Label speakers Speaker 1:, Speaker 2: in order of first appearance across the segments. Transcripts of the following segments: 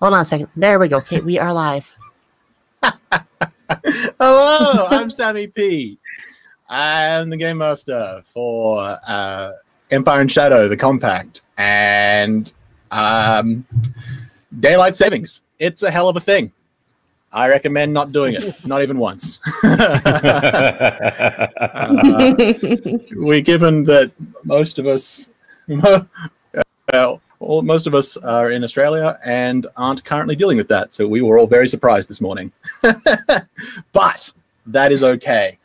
Speaker 1: Hold on a second. There we go. Okay, we are live.
Speaker 2: Hello, I'm Sammy P. I'm the Game Master for Empire and Shadow, the Compact, and Daylight Savings. It's a hell of a thing. I recommend not doing it, not even once. Given that most of us, most of us are in Australia and aren't currently dealing with that, so we were all very surprised this morning. But that is okay.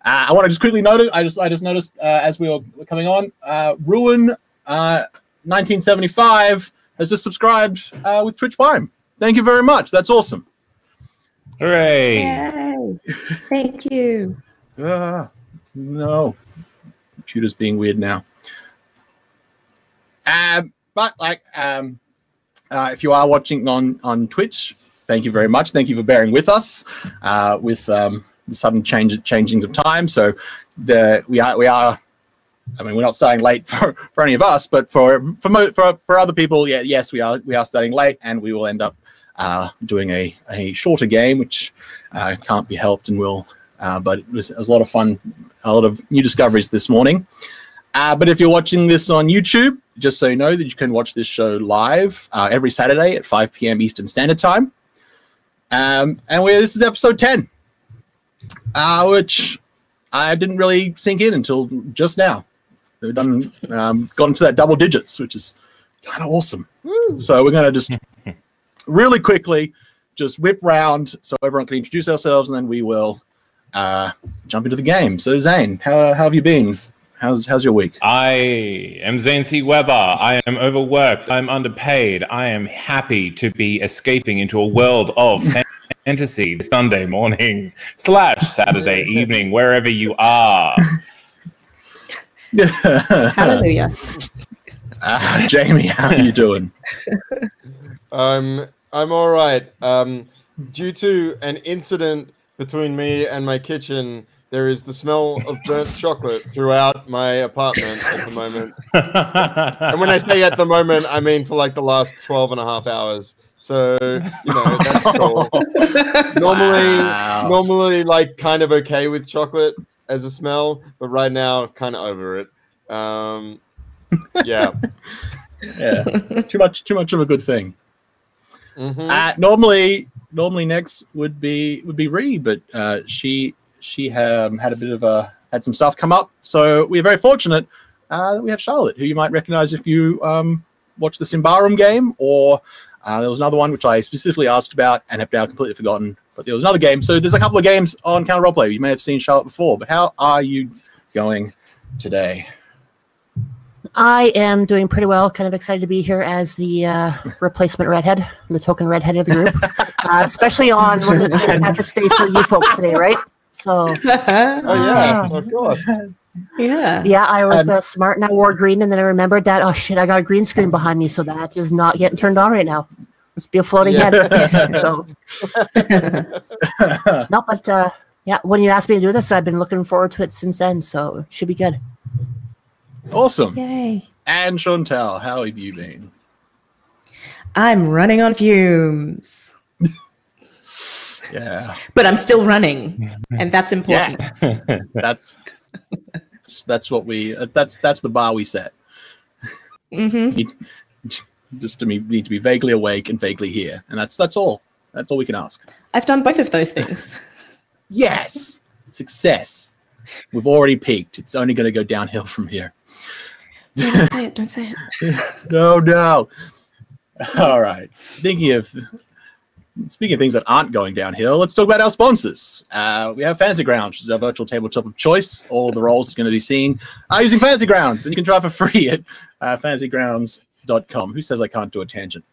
Speaker 2: I want to just quickly notice. I just noticed as we were coming on, Ruin 1975 has just subscribed with Twitch Prime. Thank you very much. That's awesome.
Speaker 3: Hooray!
Speaker 4: Yay. Thank you.
Speaker 2: No, computer's being weird now. But like, if you are watching on Twitch, thank you very much. Thank you for bearing with us with the sudden changings of time. So we are. I mean, we're not starting late for any of us, but for other people, yeah, yes, we are starting late, and we will end up doing a shorter game, which can't be helped, and will. But it was a lot of fun, a lot of new discoveries this morning. But if you're watching this on YouTube, just so you know that you can watch this show live every Saturday at 5 p.m. Eastern Standard Time. And this is episode 10, which I didn't really sink in until just now. We've gotten to that double digits, which is kind of awesome. Woo. So we're going to just really quickly just whip round so everyone can introduce ourselves, and then we will jump into the game. So Zane, how have you been? How's your week?
Speaker 3: I am Zane C. Weber. I am overworked. I'm underpaid. I am happy to be escaping into a world of fantasy this Sunday morning / Saturday evening, wherever you are.
Speaker 4: Hallelujah.
Speaker 2: Jamie, how are you doing?
Speaker 5: I'm all right. Due to an incident between me and my kitchen, there is the smell of burnt chocolate throughout my apartment at the moment. And when I say at the moment, I mean for like the last 12 and a half hours. So, you know, that's cool. Normally like kind of okay with chocolate as a smell, but right now kind of over it. Yeah.
Speaker 2: Yeah. Too much of a good thing.
Speaker 5: Mm-hmm.
Speaker 2: Normally next would be Ree, but she had a bit of had some stuff come up, so we're very fortunate that we have Charlotte, who you might recognize if you watched the Symbaroum game, or there was another one which I specifically asked about and have now completely forgotten, but there was another game. So there's a couple of games on Counter Roleplay. You may have seen Charlotte before, but how are you going today?
Speaker 1: I am doing pretty well. Kind of excited to be here as the replacement redhead, the token redhead of the group, especially on St. Patrick's Day for you folks today, right? So,
Speaker 5: oh yeah, oh god,
Speaker 1: yeah. I was smart and I wore green, and then I remembered that. Oh shit, I got a green screen behind me, so that is not getting turned on right now. Must be a floating head. So, no, but yeah, when you asked me to do this, I've been looking forward to it since then, so it should be good.
Speaker 2: Awesome.
Speaker 4: Yay.
Speaker 2: And Chantal, how have you been?
Speaker 4: I'm running on fumes.
Speaker 2: Yeah.
Speaker 4: But I'm still running, and that's important.
Speaker 2: Yeah. That's what we that's the bar we set.
Speaker 4: Mm-hmm.
Speaker 2: Just need to be vaguely awake and vaguely here, and that's all. That's all we can ask.
Speaker 4: I've done both of those things.
Speaker 2: Yes, success. We've already peaked. It's only going to go downhill from here.
Speaker 4: Don't say it. Don't say it.
Speaker 2: No. All right. Speaking of things that aren't going downhill, let's talk about our sponsors. We have Fantasy Grounds, which is our virtual tabletop of choice. All of the roles you're going to be seeing are using Fantasy Grounds, and you can try for free at fantasygrounds.com. Who says I can't do a tangent?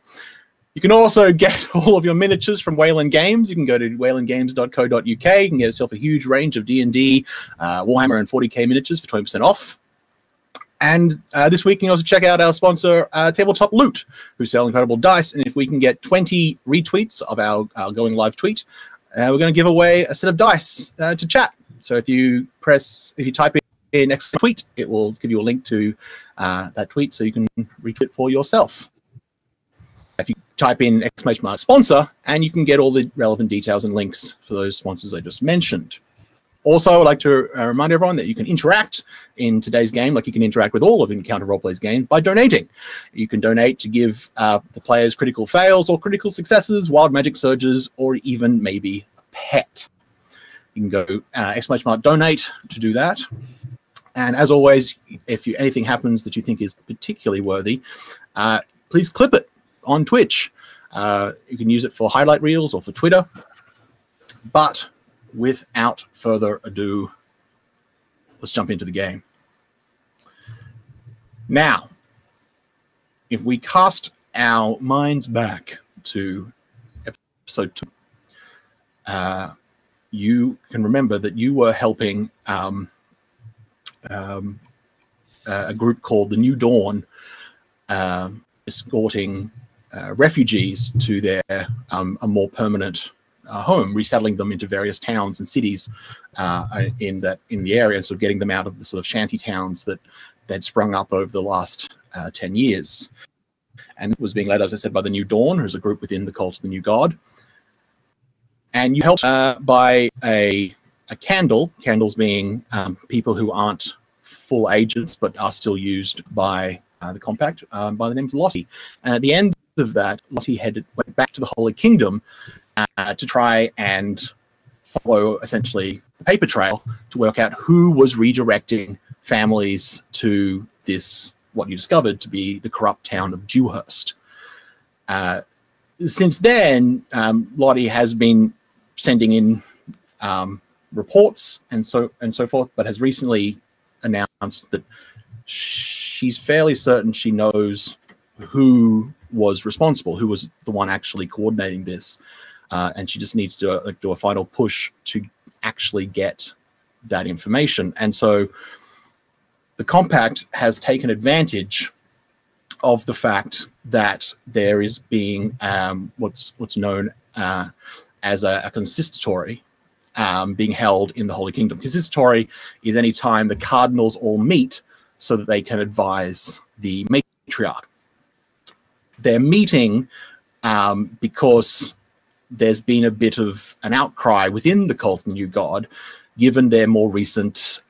Speaker 2: You can also get all of your miniatures from Wayland Games. You can go to waylandgames.co.uk. You can get yourself a huge range of D&D, Warhammer, and 40k miniatures for 20% off. And this week, you can also check out our sponsor, Tabletop Loot, who sell incredible dice. And if we can get 20 retweets of our going live tweet, we're going to give away a set of dice to chat. So if you type in next tweet, it will give you a link to that tweet so you can retweet for yourself. if you type in ! sponsor, and you can get all the relevant details and links for those sponsors I just mentioned. Also, I'd like to remind everyone that you can interact in today's game, like you can interact with all of Encounter Roleplay's game, by donating. You can donate to give the players critical fails or critical successes, wild magic surges, or even maybe a pet. You can go ! donate to do that. And as always, if anything happens that you think is particularly worthy, please clip it on Twitch. You can use it for highlight reels or for Twitter. But without further ado, let's jump into the game. Now, if we cast our minds back to episode 2, you can remember that you were helping a group called the New Dawn, escorting refugees to their a more permanent home, resettling them into various towns and cities in the area, and sort of getting them out of the sort of shanty towns that sprung up over the last 10 years. And it was being led, as I said, by the New Dawn, who's a group within the cult of the New God. And you helped by a candle, candles being people who aren't full agents but are still used by the compact, by the name of Lottie. And at the end of that, Lottie went back to the Holy Kingdom to try and follow essentially the paper trail to work out who was redirecting families to this, what you discovered to be the corrupt town of Dewhurst. Since then, Lottie has been sending in reports and so forth, but has recently announced that she's fairly certain she knows who was responsible, who was the one actually coordinating this, and she just needs to do a final push to actually get that information. And so the compact has taken advantage of the fact that there is being what's known as a consistory being held in the Holy Kingdom. Consistory is any time the cardinals all meet so that they can advise the matriarch. They're meeting because there's been a bit of an outcry within the cult of the New God, given their more recent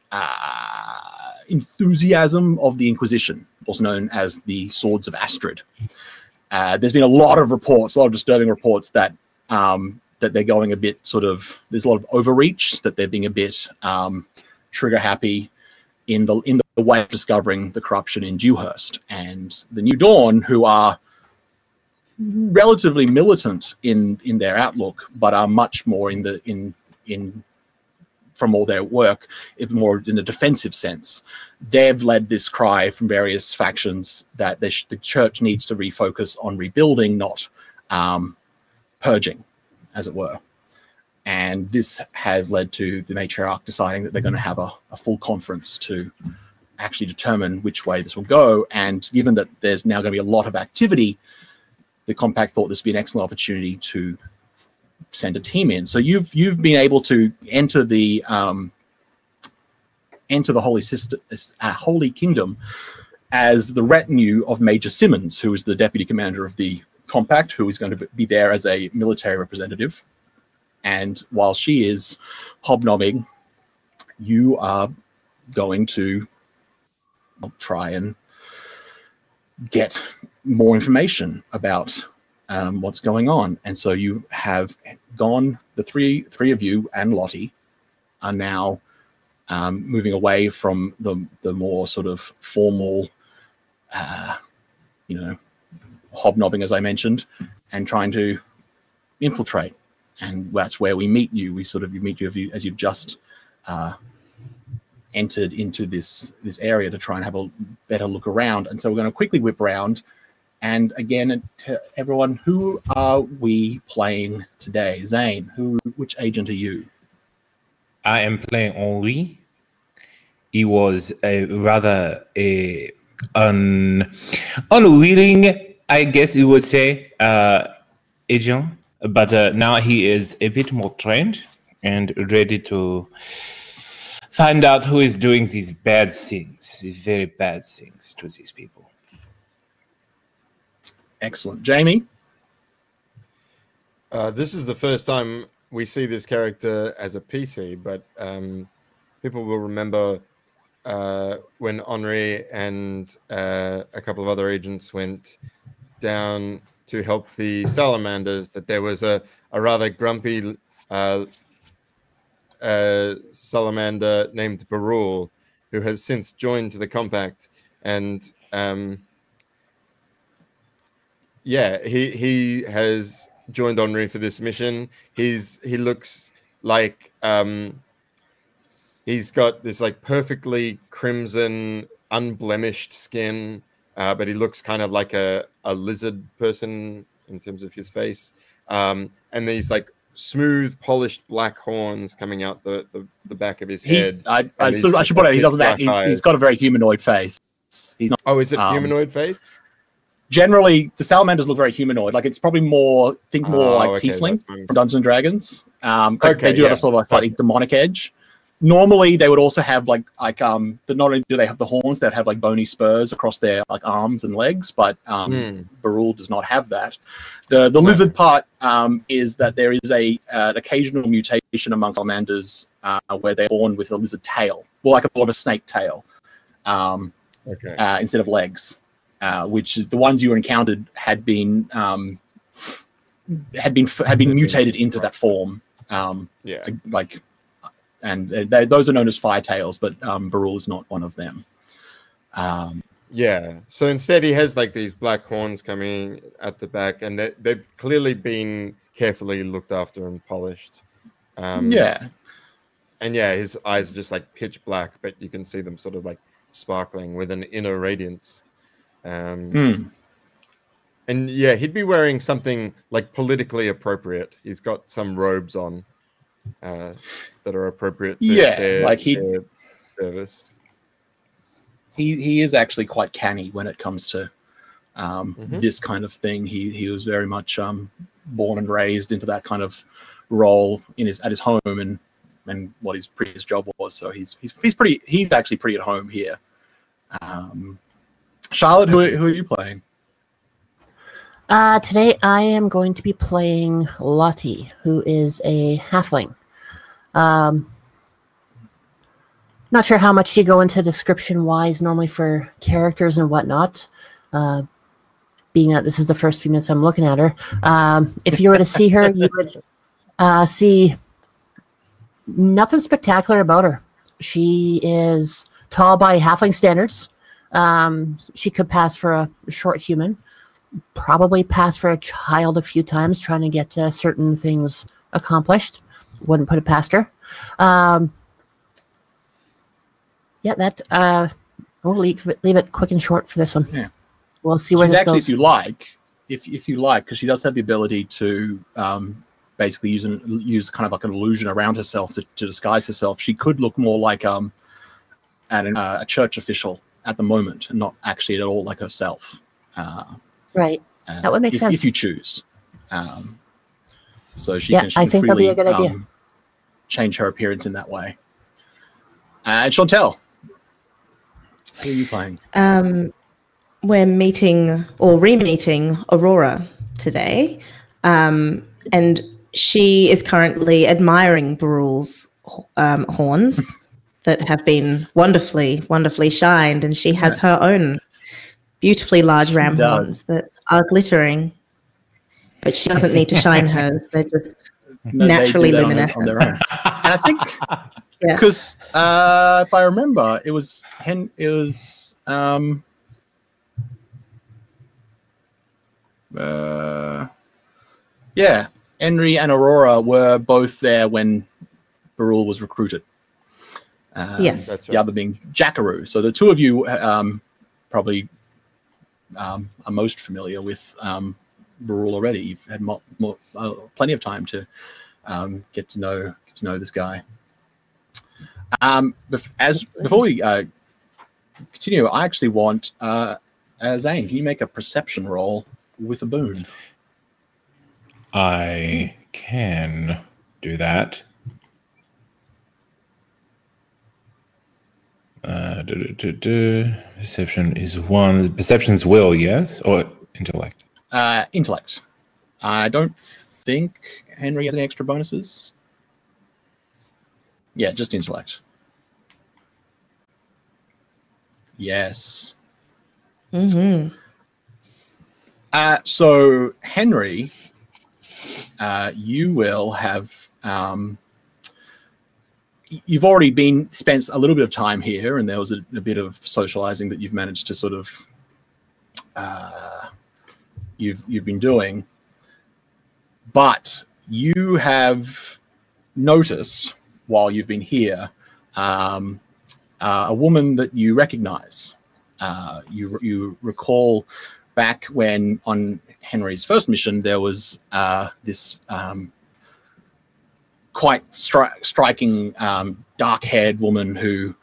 Speaker 2: enthusiasm of the Inquisition, also known as the Swords of Astrid. There's been a lot of reports, a lot of disturbing reports that that they're going a bit sort of, there's a lot of overreach, that they're being a bit trigger happy in the way of discovering the corruption in Dewhurst. And the New Dawn, who are relatively militant in their outlook, but are much more in from all their work, more in a defensive sense. They've led this cry from various factions that the church needs to refocus on rebuilding, not purging, as it were. And this has led to the matriarch deciding that they're going to have a full conference to actually determine which way this will go. And given that there's now going to be a lot of activity, the compact thought this would be an excellent opportunity to send a team in. So you've been able to enter the Holy Kingdom as the retinue of Major Simmons, who is the deputy commander of the compact, who is going to be there as a military representative. And while she is hobnobbing, you are going to try and get more information about what's going on. And so you have gone, the three of you and Lottie are now moving away from the more sort of formal, hobnobbing, as I mentioned, and trying to infiltrate. And that's where we meet you. We meet you as you've just entered into this area to try and have a better look around. And so we're going to quickly whip around. And again, to everyone, who are we playing today? Zane, which agent are you?
Speaker 3: I am playing Henri. He was a rather unwilling, I guess you would say, agent. But now he is a bit more trained and ready to find out who is doing these bad things, these very bad things to these people.
Speaker 2: Excellent. Jamie?
Speaker 5: This is the first time we see this character as a PC, but people will remember when Henri and a couple of other agents went down to help the salamanders, that there was a rather grumpy salamander named Barul, who has since joined the compact, and yeah, he has joined Henri for this mission. He looks like he's got this like perfectly crimson, unblemished skin, but he looks kind of like a lizard person in terms of his face, and these like smooth, polished black horns coming out the back of his head.
Speaker 2: I should point out, he doesn't. He's got a very humanoid face. He's not,
Speaker 5: oh, is it humanoid face?
Speaker 2: Generally, the salamanders look very humanoid. Like it's probably more tiefling from Dungeons and Dragons. They do have a sort of a slightly demonic edge. Normally, they would also have but not only do they have the horns, they'd have like bony spurs across their like arms and legs. But Barul does not have that. The lizard part is that there is an occasional mutation among salamanders where they're born with a lizard tail, well, like a snake tail, instead of legs. Which is the ones you encountered had been mutated into that form. Those are known as fire tails, but Barul is not one of them.
Speaker 5: So instead he has like these black horns coming at the back, and they've clearly been carefully looked after and polished. His eyes are just like pitch black, but you can see them sort of like sparkling with an inner radiance. And he'd be wearing something like politically appropriate. He's got some robes on that are appropriate to their service.
Speaker 2: He is actually quite canny when it comes to this kind of thing. He was very much born and raised into that kind of role at his home and what his previous job was. So he's actually pretty at home here. Charlotte, who are you playing?
Speaker 1: Today I am going to be playing Lottie, who is a halfling. Not sure how much you go into description-wise normally for characters and whatnot, being that this is the first few minutes I'm looking at her. If you were to see her, you would see nothing spectacular about her. She is tall by halfling standards. She could pass for a short human, probably pass for a child a few times trying to get certain things accomplished. Wouldn't put it past her. We'll leave it quick and short for this one. Yeah. We'll see where this goes.
Speaker 2: If you like, because she does have the ability to basically use kind of like an illusion around herself to disguise herself. She could look more like a church official at the moment, and not actually at all like herself.
Speaker 1: Right. That would make sense
Speaker 2: if you choose. So she can
Speaker 1: I think
Speaker 2: freely,
Speaker 1: that'd be a good idea.
Speaker 2: Change her appearance in that way. And Chantel, who are you playing?
Speaker 4: We're meeting or re-meeting Aurora today, and she is currently admiring Barul's horns that have been wonderfully shined, and she has her own beautifully large ram horns that are glittering, but she doesn't need to shine hers. They're just naturally luminescent.
Speaker 2: On their own. And I think because if I remember, it was Henry and Aurora were both there when Barul was recruited.
Speaker 4: Yes,
Speaker 5: that's right.
Speaker 2: The other being Jackaroo. So the two of you probably are most familiar with Barul already. You've had plenty of time to get to know this guy. Before we continue, I actually want Zane. Can you make a perception roll with a boon?
Speaker 3: I can do that. Perception is 1. Perception's will, yes? Or intellect?
Speaker 2: Intellect. I don't think Henry has any extra bonuses. Yeah, just intellect. Yes.
Speaker 4: Mm-hmm.
Speaker 2: So Henry, you will have. You've already spent a little bit of time here, and there was a bit of socializing that you've managed to sort of. You've been doing, but you have noticed while you've been here a woman that you recognize. You recall back when on Henry's first mission there was this quite striking dark-haired woman who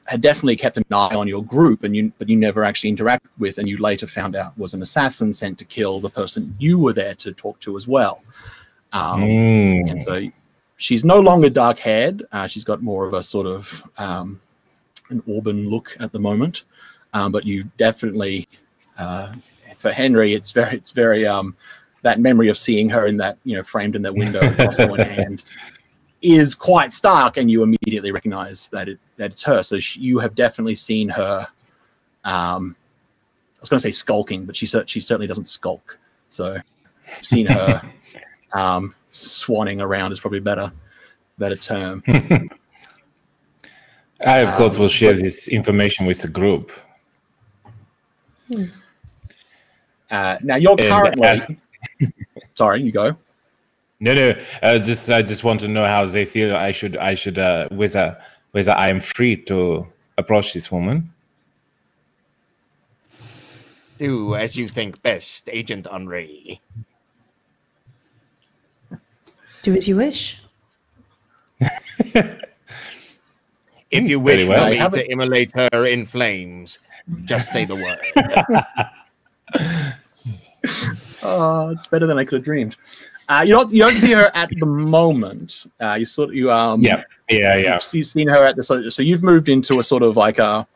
Speaker 2: had definitely kept an eye on your group, but you never actually interacted with, and you later found out was an assassin sent to kill the person you were there to talk to as well. And so she's no longer dark-haired. She's got more of a sort of an auburn look at the moment, but you definitely, for Henry, it's very that memory of seeing her in that framed in that window, crossbow in hand, is quite stark, and you immediately recognize that it's her. So you have definitely seen her. I was going to say skulking, but she certainly doesn't skulk. So seen her swanning around is probably a better term.
Speaker 3: I, of course, will share this information with the group.
Speaker 2: Now you're currently. Sorry, you go.
Speaker 3: No. I just want to know how they feel. I should whether I am free to approach this woman.
Speaker 6: Do as you think best, Agent Henri.
Speaker 4: Do as you wish.
Speaker 6: If you wish
Speaker 3: well.
Speaker 6: for me to immolate her in flames, just say the word.
Speaker 2: Oh, it's better than I could have dreamed. You don't see her at the moment. You've seen her at the so you've moved into a sort of like a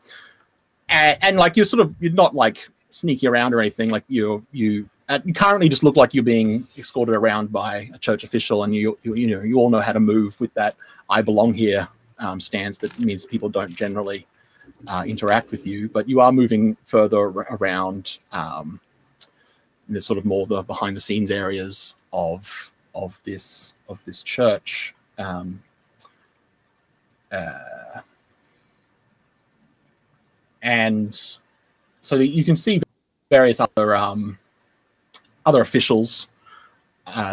Speaker 2: and like you're not like sneaky around or anything. Like you currently just look like you're being escorted around by a church official, and you all know how to move with that "I belong here" stance. That means people don't generally interact with you, but you are moving further around. There's sort of more the behind the scenes areas of this church. And so that you can see various other officials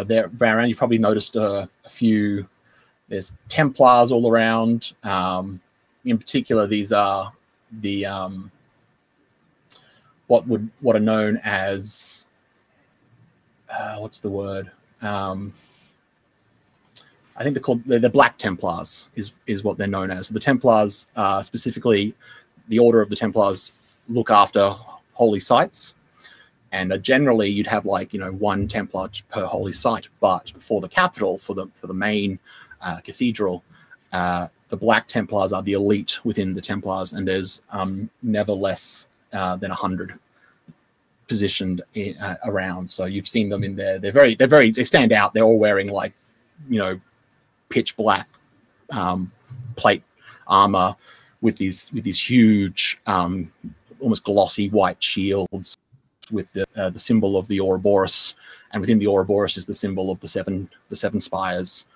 Speaker 2: there around. You've probably noticed a few. There's Templars all around. In particular, these are the what are known as what's the word? I think they're the Black Templars is what they're known as. The Templars, specifically, the Order of the Templars look after holy sites, and generally you'd have one Templar per holy site. But for the capital, for the main cathedral, the Black Templars are the elite within the Templars, and there's never less than 100 positioned around. So you've seen them in there. They stand out. They're all wearing pitch black plate armor with these huge almost glossy white shields with the symbol of the Ouroboros, and within the Ouroboros is the symbol of the seven spires.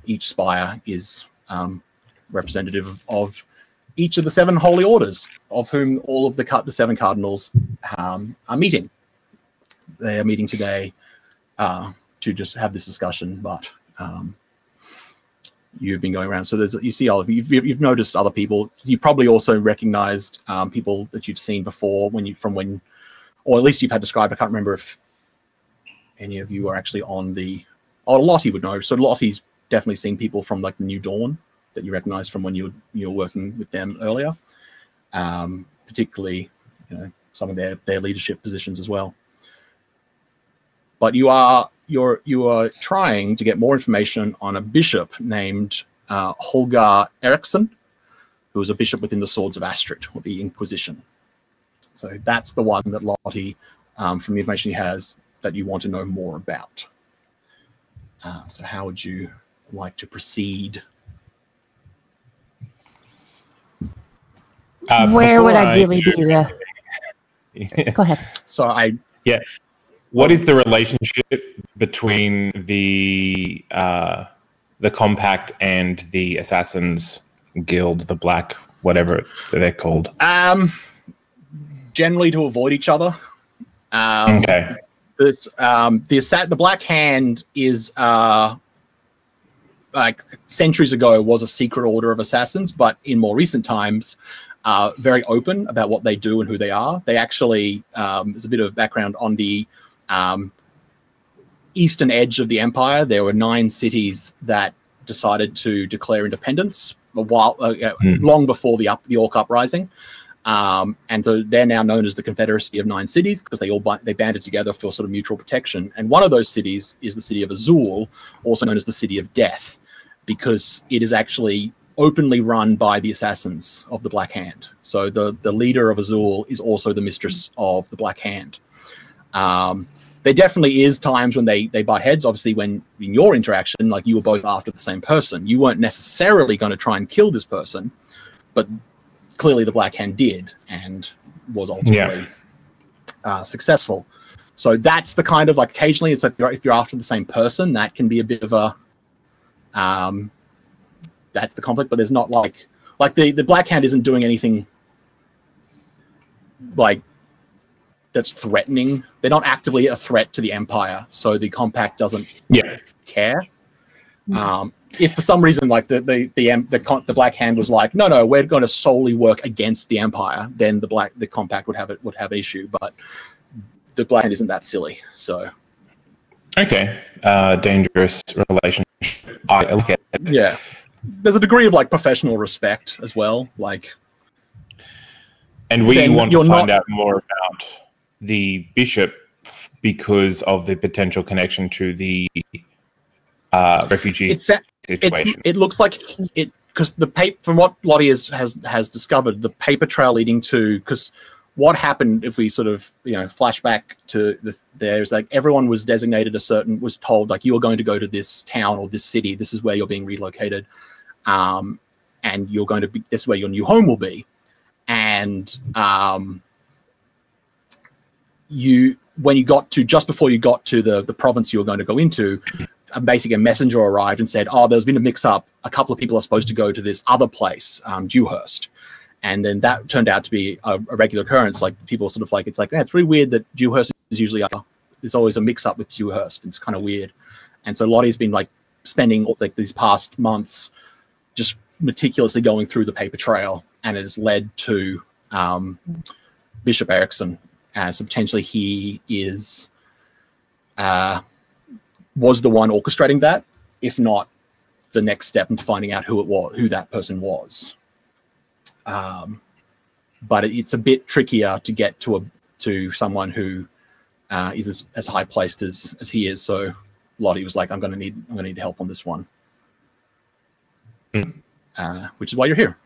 Speaker 2: Each spire is representative of each of the 7 holy orders, of whom all of the 7 cardinals are meeting. They are meeting today to just have this discussion, but you've been going around. So you see all of you've noticed other people. You probably also recognized people that you've seen before or at least you've had described. I can't remember if any of you are actually on Lottie would know. So Lottie's definitely seen people from the New Dawn that you recognize from when you were working with them earlier, particularly some of their leadership positions as well. But you are trying to get more information on a bishop named Holger Eriksson, who was a bishop within the Swords of Astrid, or the Inquisition. So that's the one that Lottie, from the information he has, that you want to know more about. So how would you like to proceed?
Speaker 1: Where would ideally be the... Go ahead.
Speaker 2: So
Speaker 3: what is the relationship between the Compact and the Assassins Guild, the Black, whatever they're called?
Speaker 2: Generally to avoid each other.
Speaker 3: Okay.
Speaker 2: The Black Hand is like centuries ago was a secret order of assassins, but in more recent times, very open about what they do and who they are. They actually, there's a bit of background on the eastern edge of the empire. There were 9 cities that decided to declare independence long before the Orc Uprising. And they're now known as the Confederacy of 9 Cities because they banded together for sort of mutual protection. And one of those cities is the city of Azul, also known as the City of Death, because it is actually openly run by the assassins of the Black Hand. So the leader of Azul is also the mistress of the Black Hand. There definitely is times when they butt heads. Obviously, when in your interaction, like you were both after the same person, you weren't necessarily going to try and kill this person, but clearly the Black Hand did and was ultimately successful. So that's the kind of like occasionally it's like if you're after the same person, that can be a bit of a that's the conflict. But there's not like the Black Hand isn't doing anything like that's threatening. They're not actively a threat to the Empire, so the Compact doesn't care. If for some reason like the Black Hand was like, no, we're going to solely work against the Empire, then the Compact would have an issue. But the Black Hand isn't that silly. So
Speaker 3: okay, dangerous relationship. I look at it.
Speaker 2: Yeah, there's a degree of like professional respect as well. Like,
Speaker 3: and we want to find out more about the bishop because of the potential connection to the refugees situation.
Speaker 2: It looks like it because from what Lottie has discovered, the paper trail leading to because what happened if we sort of flash back to there's like everyone was designated was told like you are going to go to this town or this city. This is where you're being relocated, and you're going to be this is where your new home will be, and when you got to just before you got to the province you were going to go into. Basically, a messenger arrived and said, "Oh, there's been a mix-up. A couple of people are supposed to go to this other place, Dewhurst," and then that turned out to be a regular occurrence. Like people sort of like, it's like, it's really weird that Dewhurst is usually there's always a mix-up with Dewhurst. It's kind of weird, and so Lottie's been like spending like these past months just meticulously going through the paper trail, and it has led to Bishop Erickson. So potentially he is. Was the one orchestrating that, if not the next step into finding out who that person was. But it's a bit trickier to get to someone who is as high placed as he is. So Lottie was like, I'm gonna need help on this one. Which is why you're here.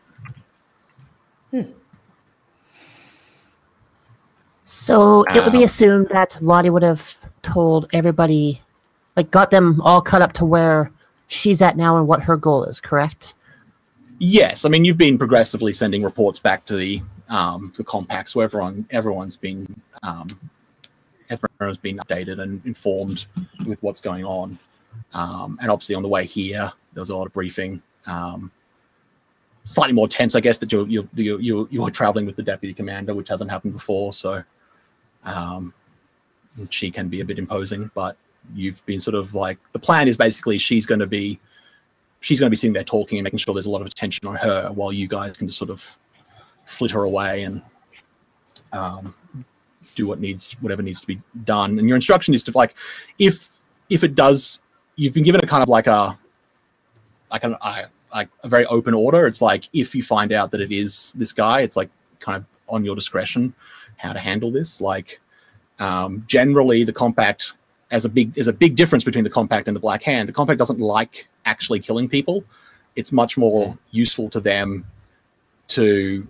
Speaker 1: So it would be assumed that Lottie would have told everybody, like got them all cut up to where she's at now and what her goal is, correct?
Speaker 2: Yes. I mean, you've been progressively sending reports back to the Compact, so everyone's been updated and informed with what's going on. And obviously on the way here, there was a lot of briefing. Slightly more tense, I guess, that you're traveling with the deputy commander, which hasn't happened before. So she can be a bit imposing, but you've been sort of like the plan is basically she's going to be sitting there talking and making sure there's a lot of attention on her while you guys can just sort of flitter away and do whatever needs to be done. And your instruction is to like if it does, you've been given a kind of like a very open order. It's like if you find out that it is this guy, it's like kind of on your discretion how to handle this. Like generally the Compact there's a big difference between the Compact and the Black Hand. The Compact doesn't like actually killing people. It's much more useful to them to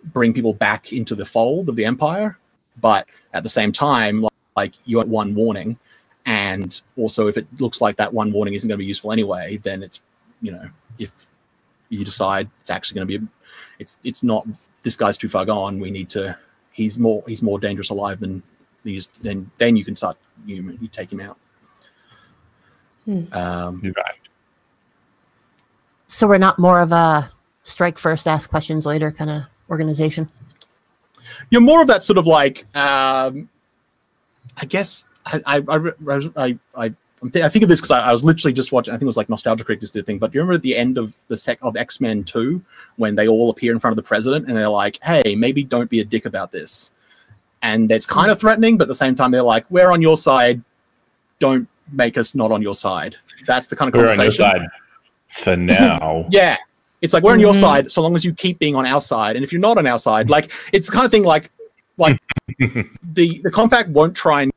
Speaker 2: bring people back into the fold of the Empire. But at the same time, like you have one warning, and also if it looks like that one warning isn't going to be useful anyway, then it's, you know, if you decide it's actually going to be, it's not, this guy's too far gone, we need to, he's more dangerous alive than then you can start, you take him out.
Speaker 3: You're right.
Speaker 1: So we're not more of a strike first, ask questions later kind of organization.
Speaker 2: You're more of that sort of like, I guess I think of this because I was literally just watching, I think it was like Nostalgia Critic just did a thing, but do you remember at the end of of X-Men 2 when they all appear in front of the president and they're like, hey, maybe don't be a dick about this. And it's kind of threatening, but at the same time they're like, we're on your side, don't make us not on your side. That's the kind of conversation.
Speaker 3: We're on your side for now.
Speaker 2: Yeah. It's like, we're on your side so long as you keep being on our side. And if you're not on our side, like, it's the kind of thing like the Compact won't try and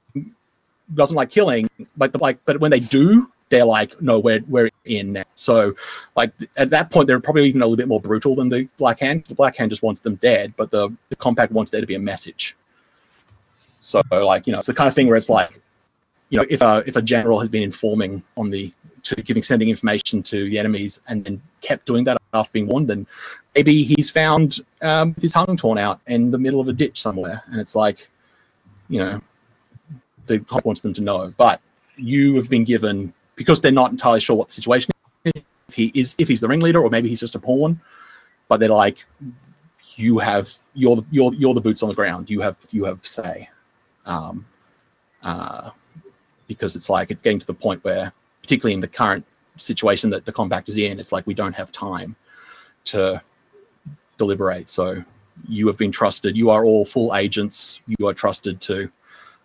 Speaker 2: doesn't like killing, but when they do, they're like, no, we're in now. So like at that point, they're probably even a little bit more brutal than the Black Hand. The Black Hand just wants them dead, but the Compact wants there to be a message. So like, you know, it's the kind of thing where it's like, you know, if a general has been informing sending information to the enemies and then kept doing that after being warned, then maybe he's found his tongue torn out in the middle of a ditch somewhere, and it's like, you know, the Compact wants them to know. But you have been given, because they're not entirely sure what the situation is, if he's the ringleader or maybe he's just a pawn, but they're like, you're the boots on the ground. You have say. Because it's like, it's getting to the point where, particularly in the current situation that the Compact is in, it's like we don't have time to deliberate. So you have been trusted. You are all full agents. You are trusted to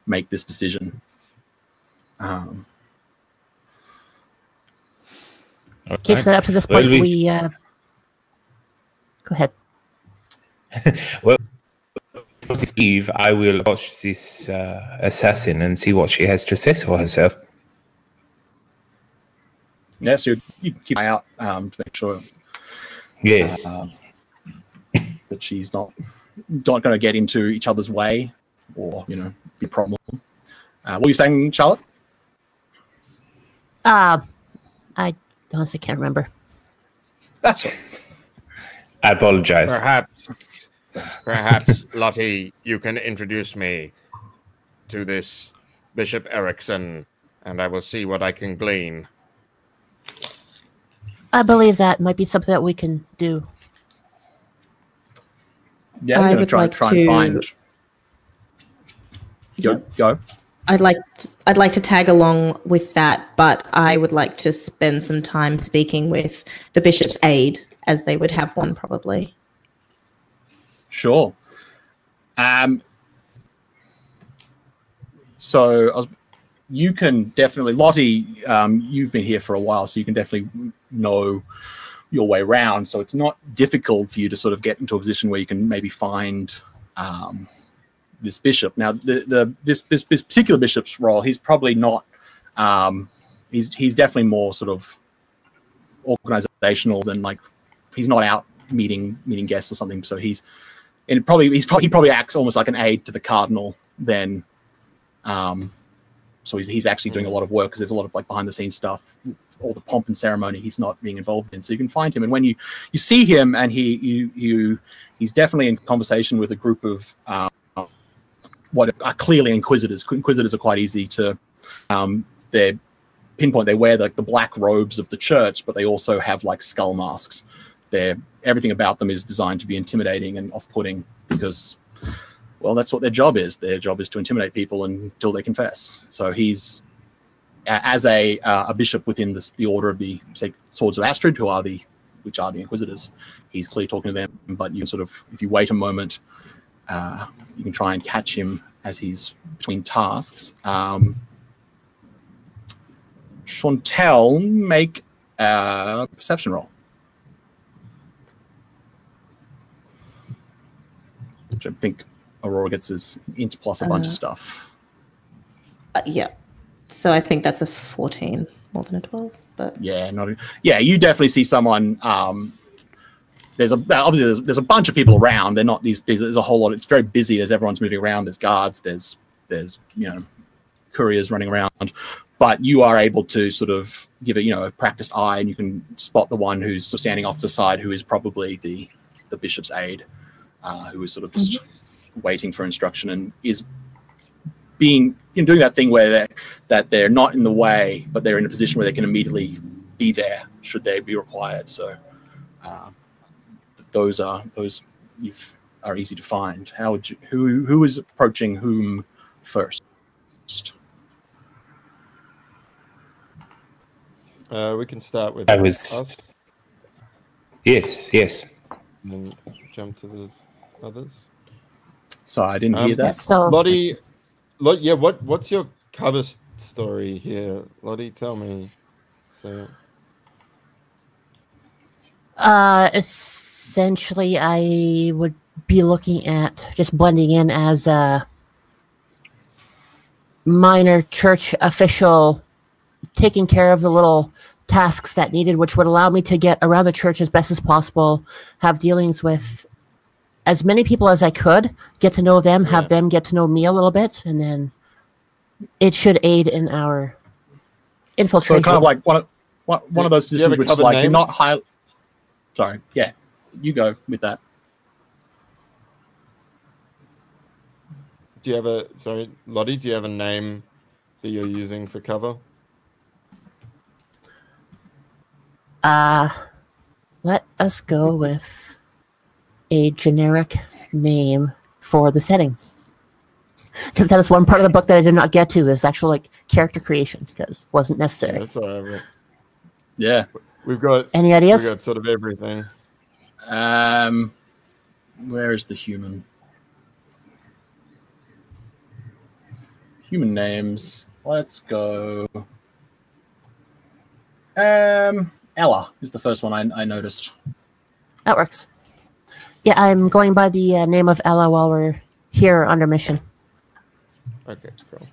Speaker 2: make this decision.
Speaker 1: Okay, so up to this point, we go ahead.
Speaker 3: Well, Steve, I will watch this assassin and see what she has to say for herself.
Speaker 2: Yeah, so you keep an eye out to make sure that she's not going to get into each other's way or, you know, be a problem. What were you saying, Charlotte?
Speaker 1: I honestly can't remember.
Speaker 2: That's right.
Speaker 3: I apologize.
Speaker 6: Perhaps, Lottie, you can introduce me to this Bishop Erickson, and I will see what I can glean.
Speaker 1: I believe that might be something that we can do.
Speaker 2: Yeah, I'm going to try and find. Go.
Speaker 4: I'd like to tag along with that, but I would like to spend some time speaking with the bishop's aide, as they would have one probably.
Speaker 2: Sure. So you can definitely, Lottie, you've been here for a while, so you can definitely know your way around. So it's not difficult for you to sort of get into a position where you can maybe find this bishop. Now, this particular bishop's role, he's probably not. He's definitely more sort of organizational than, like, he's not out meeting guests or something. So he probably acts almost like an aide to the cardinal then. So he's actually doing a lot of work because there's a lot of like behind the scenes stuff, all the pomp and ceremony he's not being involved in. So you can find him, and when you see him, and he's definitely in conversation with a group of what are clearly inquisitors. Inquisitors are quite easy to they're pinpoint. They wear the black robes of the church, but they also have like skull masks. Everything about them is designed to be intimidating and off-putting because, well, that's what their job is. Their job is to intimidate people until they confess. So he's, as a bishop within the order of the Swords of Astrid, which are the Inquisitors, he's clearly talking to them. But you can sort of, if you wait a moment, you can try and catch him as he's between tasks. Chantel, make a perception roll. Which I think Aurora gets his int plus a bunch of stuff.
Speaker 4: Yeah. So I think that's a 14 more than a 12. But
Speaker 2: yeah, you definitely see someone. There's a bunch of people around. They're not there's a whole lot. It's very busy. Everyone's moving around. There's guards. There's couriers running around, but you are able to sort of give it, a practiced eye, and you can spot the one who's standing off the side, who is probably the bishop's aide, who is sort of just waiting for instruction and is doing that thing where they're not in the way, but they're in a position where they can immediately be there should they be required. So those are easy to find. How would you, who is approaching whom first?
Speaker 5: We can start with
Speaker 3: us. Yes.
Speaker 5: And then jump to the others.
Speaker 2: Sorry, I didn't hear that.
Speaker 1: So,
Speaker 5: Lottie, what's your cover story here? Lottie, tell me. So,
Speaker 1: essentially, I would be looking at just blending in as a minor church official, taking care of the little tasks that needed, which would allow me to get around the church as best as possible, have dealings with as many people as I could, get to know them, have them get to know me a little bit, and then it should aid in our infiltration.
Speaker 2: So kind of like one of those positions which is like you're not high. Sorry, yeah, you go with that.
Speaker 5: Do you have Lottie, do you have a name that you're using for cover?
Speaker 1: Let us go with a generic name for the setting. Because that is one part of the book that I did not get to, is actual like character creation, because it wasn't necessary.
Speaker 5: Yeah, that's all right.
Speaker 2: Yeah.
Speaker 5: We've got
Speaker 1: any ideas?
Speaker 5: We've got sort of everything.
Speaker 2: Where is the human? Human names. Let's go. Ella is the first one I noticed.
Speaker 1: That works. Yeah, I'm going by the name of Ella while we're here under mission.
Speaker 5: Okay, cool.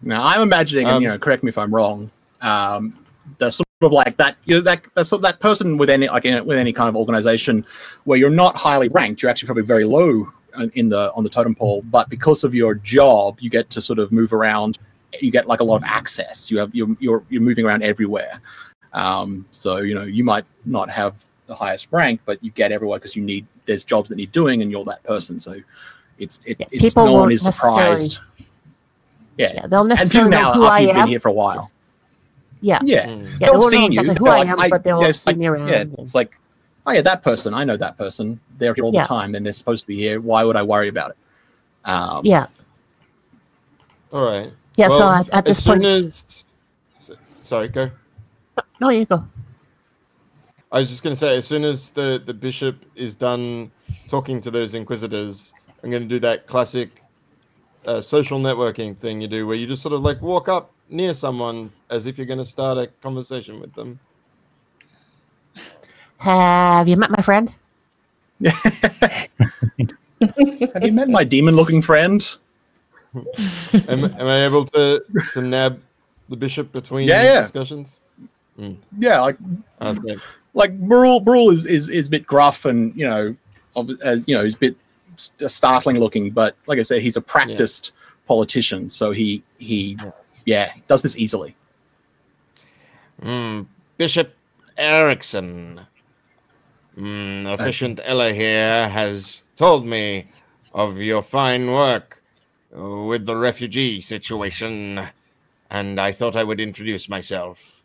Speaker 2: Now I'm imagining, and correct me if I'm wrong. The sort of like that, that person with any kind of organization where you're not highly ranked, you're actually probably very low on the totem pole, but because of your job, you get to sort of move around. You get like a lot of access. You're moving around everywhere. So you might not have the highest rank, but you get everywhere because there's jobs that need doing, and you're that person. So it's no one is surprised. Yeah,
Speaker 1: they'll necessarily know who I am.
Speaker 2: You've been here for a while.
Speaker 1: Yeah.
Speaker 2: They'll see you.
Speaker 1: Exactly who I am, but they'll see me around.
Speaker 2: Yeah, it's like, oh yeah, that person. I know that person. They're here all the time, and they're supposed to be here. Why would I worry about it?
Speaker 1: Yeah.
Speaker 5: All right.
Speaker 1: Yeah. Well, so at this point,
Speaker 5: sorry, go.
Speaker 1: No, you go.
Speaker 5: I was just going to say, as soon as the bishop is done talking to those inquisitors, I'm going to do that classic social networking thing you do, where you just sort of like walk up near someone as if you're going to start a conversation with them.
Speaker 1: Have you met my friend?
Speaker 2: Have you met my demon-looking friend?
Speaker 5: Am I able to nab the bishop between discussions?
Speaker 2: Yeah, like Brule is a bit gruff, and he's a bit startling looking, but like I said, he's a practiced politician, so he does this easily.
Speaker 6: Bishop Erickson. Efficient Ella here has told me of your fine work with the refugee situation, and I thought I would introduce myself.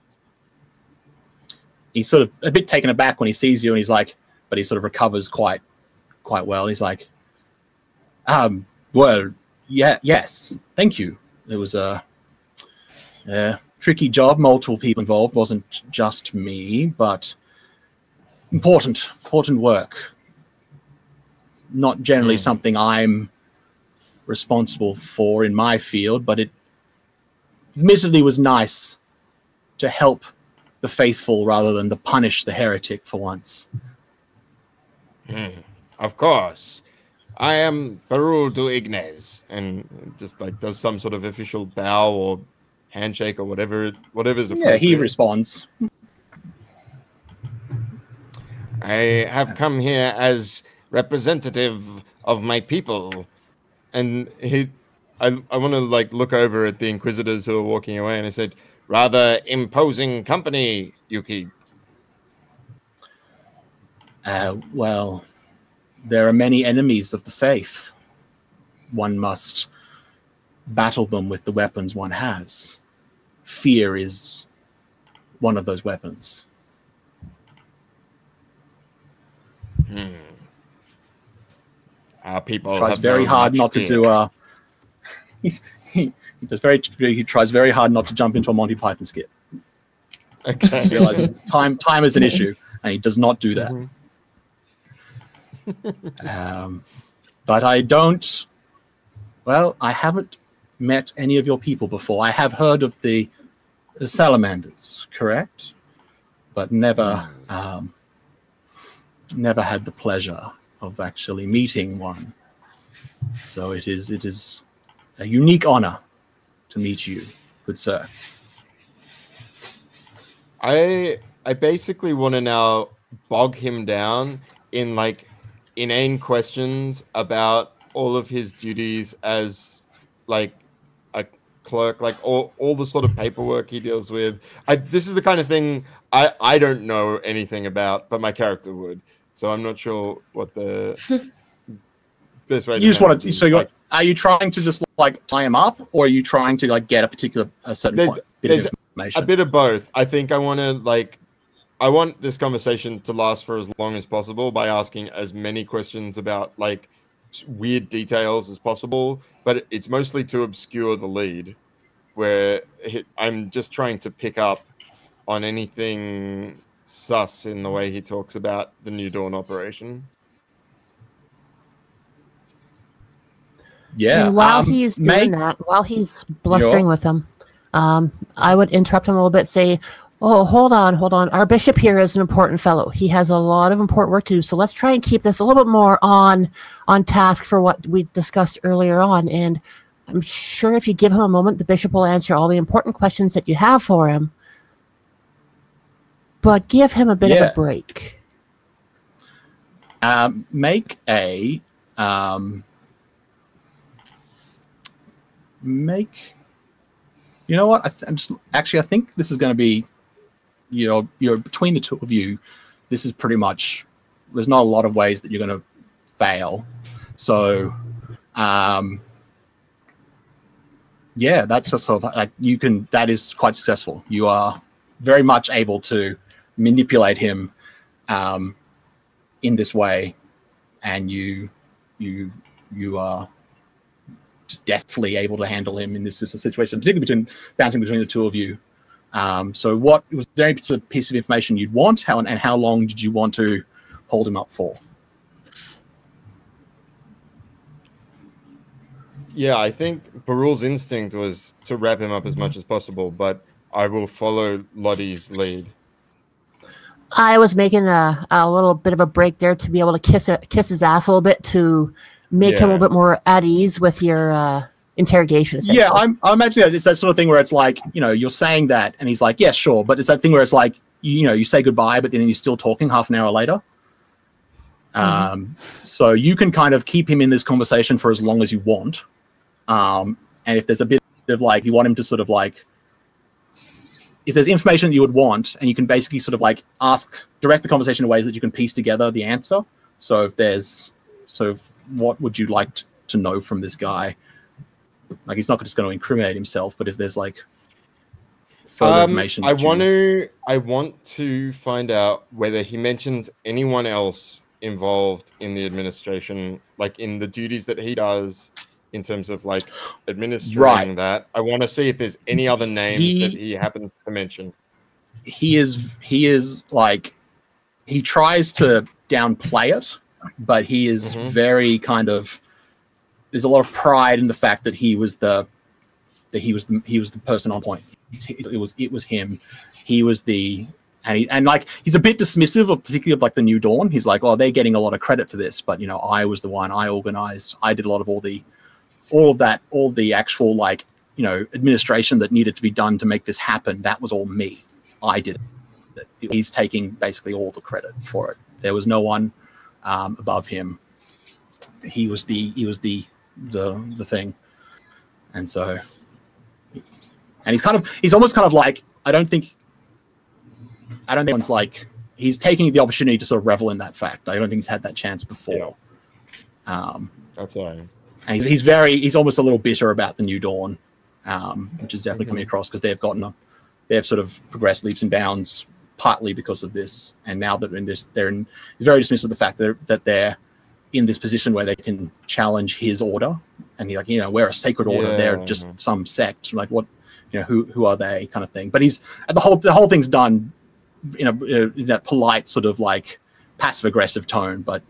Speaker 2: He's sort of a bit taken aback when he sees you, and he's like, but he sort of recovers quite well. He's like, well, yes, thank you. It was a tricky job, multiple people involved, wasn't just me, but important work. Not generally something I'm responsible for in my field, but it admittedly was nice to help the faithful rather than to punish the heretic for once.
Speaker 6: Of course. I am Perul du Ignes, and just like does some sort of official bow or handshake or whatever's appropriate.
Speaker 2: Yeah, he responds.
Speaker 6: I have come here as representative of my people.
Speaker 5: And I want to like look over at the Inquisitors who are walking away, and I said, "Rather imposing company, Yuki."
Speaker 2: Well, there are many enemies of the faith. One must battle them with the weapons one has. Fear is one of those weapons.
Speaker 6: Our people
Speaker 2: Tries
Speaker 6: have
Speaker 2: very
Speaker 6: known
Speaker 2: hard
Speaker 6: much
Speaker 2: not to
Speaker 6: fear.
Speaker 2: do. He tries very hard not to jump into a Monty Python skit.
Speaker 5: Okay.
Speaker 2: He realizes time is an issue, and he does not do that. But I don't. Well, I haven't met any of your people before. I have heard of the salamanders, correct? But never had the pleasure of actually meeting one. So it is a unique honor to meet you, good sir.
Speaker 5: I basically want to now bog him down in like inane questions about all of his duties as like a clerk, like all the sort of paperwork he deals with. This is the kind of thing I don't know anything about, but my character would. So I'm not sure what the best way.
Speaker 2: You just want to. So are you trying to just like tie him up, or are you trying to like get a certain bit of information?
Speaker 5: A bit of both. I think I want this conversation to last for as long as possible by asking as many questions about like weird details as possible, but it's mostly to obscure the lead, where I'm just trying to pick up on anything sus in the way he talks about the New Dawn operation.
Speaker 2: Yeah.
Speaker 1: And while he's doing that, while he's blustering with them, I would interrupt him a little bit, say, "Oh, hold on. Our bishop here is an important fellow. He has a lot of important work to do. So let's try and keep this a little bit more on task for what we discussed earlier on. And I'm sure if you give him a moment, the bishop will answer all the important questions that you have for him. But give him a bit of a break."
Speaker 2: Make a You know what? I think this is going to be, you're between the two of you. This is pretty much. There's not a lot of ways that you're going to fail. So, yeah, that's just sort of like you can. That is quite successful. You are very much able to manipulate him in this way, and you are just deftly able to handle him in this situation, particularly bouncing between the two of you. So what was there any sort of piece of information you'd want? How long did you want to hold him up for?
Speaker 5: Yeah, I think Barul's instinct was to wrap him up as much as possible, but I will follow Lottie's lead.
Speaker 1: I was making a little bit of a break there to be able to kiss his ass a little bit to make him a little bit more at ease with your interrogation.
Speaker 2: Yeah, I'm actually, it's that sort of thing where it's like, you're saying that, and he's like, yeah, sure, but it's that thing where it's like, you say goodbye, but then you're still talking half an hour later. So you can kind of keep him in this conversation for as long as you want. And if there's a bit of like, you want him to sort of like, if there's information that you would want, and you can basically sort of like direct the conversation in ways that you can piece together the answer. So if there's sort of, what would you like to know from this guy? Like, he's not just going to incriminate himself, but if there's like further information,
Speaker 5: I want to find out whether he mentions anyone else involved in the administration, like in the duties that he does in terms of like administering that. I want to see if there's any other names that he happens to mention.
Speaker 2: He is like, he tries to downplay it, but he is very kind of, there's a lot of pride in the fact that he was the person on point. It was him. He was the, and like, he's a bit dismissive of particularly of like the New Dawn. He's like, oh, they're getting a lot of credit for this, but I was the one. I organized. I did a lot of all the actual like administration that needed to be done to make this happen. That was all me. I did it. He's taking basically all the credit for it. There was no one above him. He was the thing. And so, and he's almost kind of like, I don't think anyone's like, he's taking the opportunity to sort of revel in that fact. I don't think he's had that chance before.
Speaker 5: That's all right.
Speaker 2: And he's almost a little bitter about the New Dawn, which is definitely coming across because they've sort of progressed leaps and bounds partly because of this. And now that he's very dismissive of the fact that they're in this position where they can challenge his order. And he's like, we're a sacred order. They're just some sect. Like what, who are they kind of thing. But the whole thing's done in that polite sort of like passive aggressive tone. But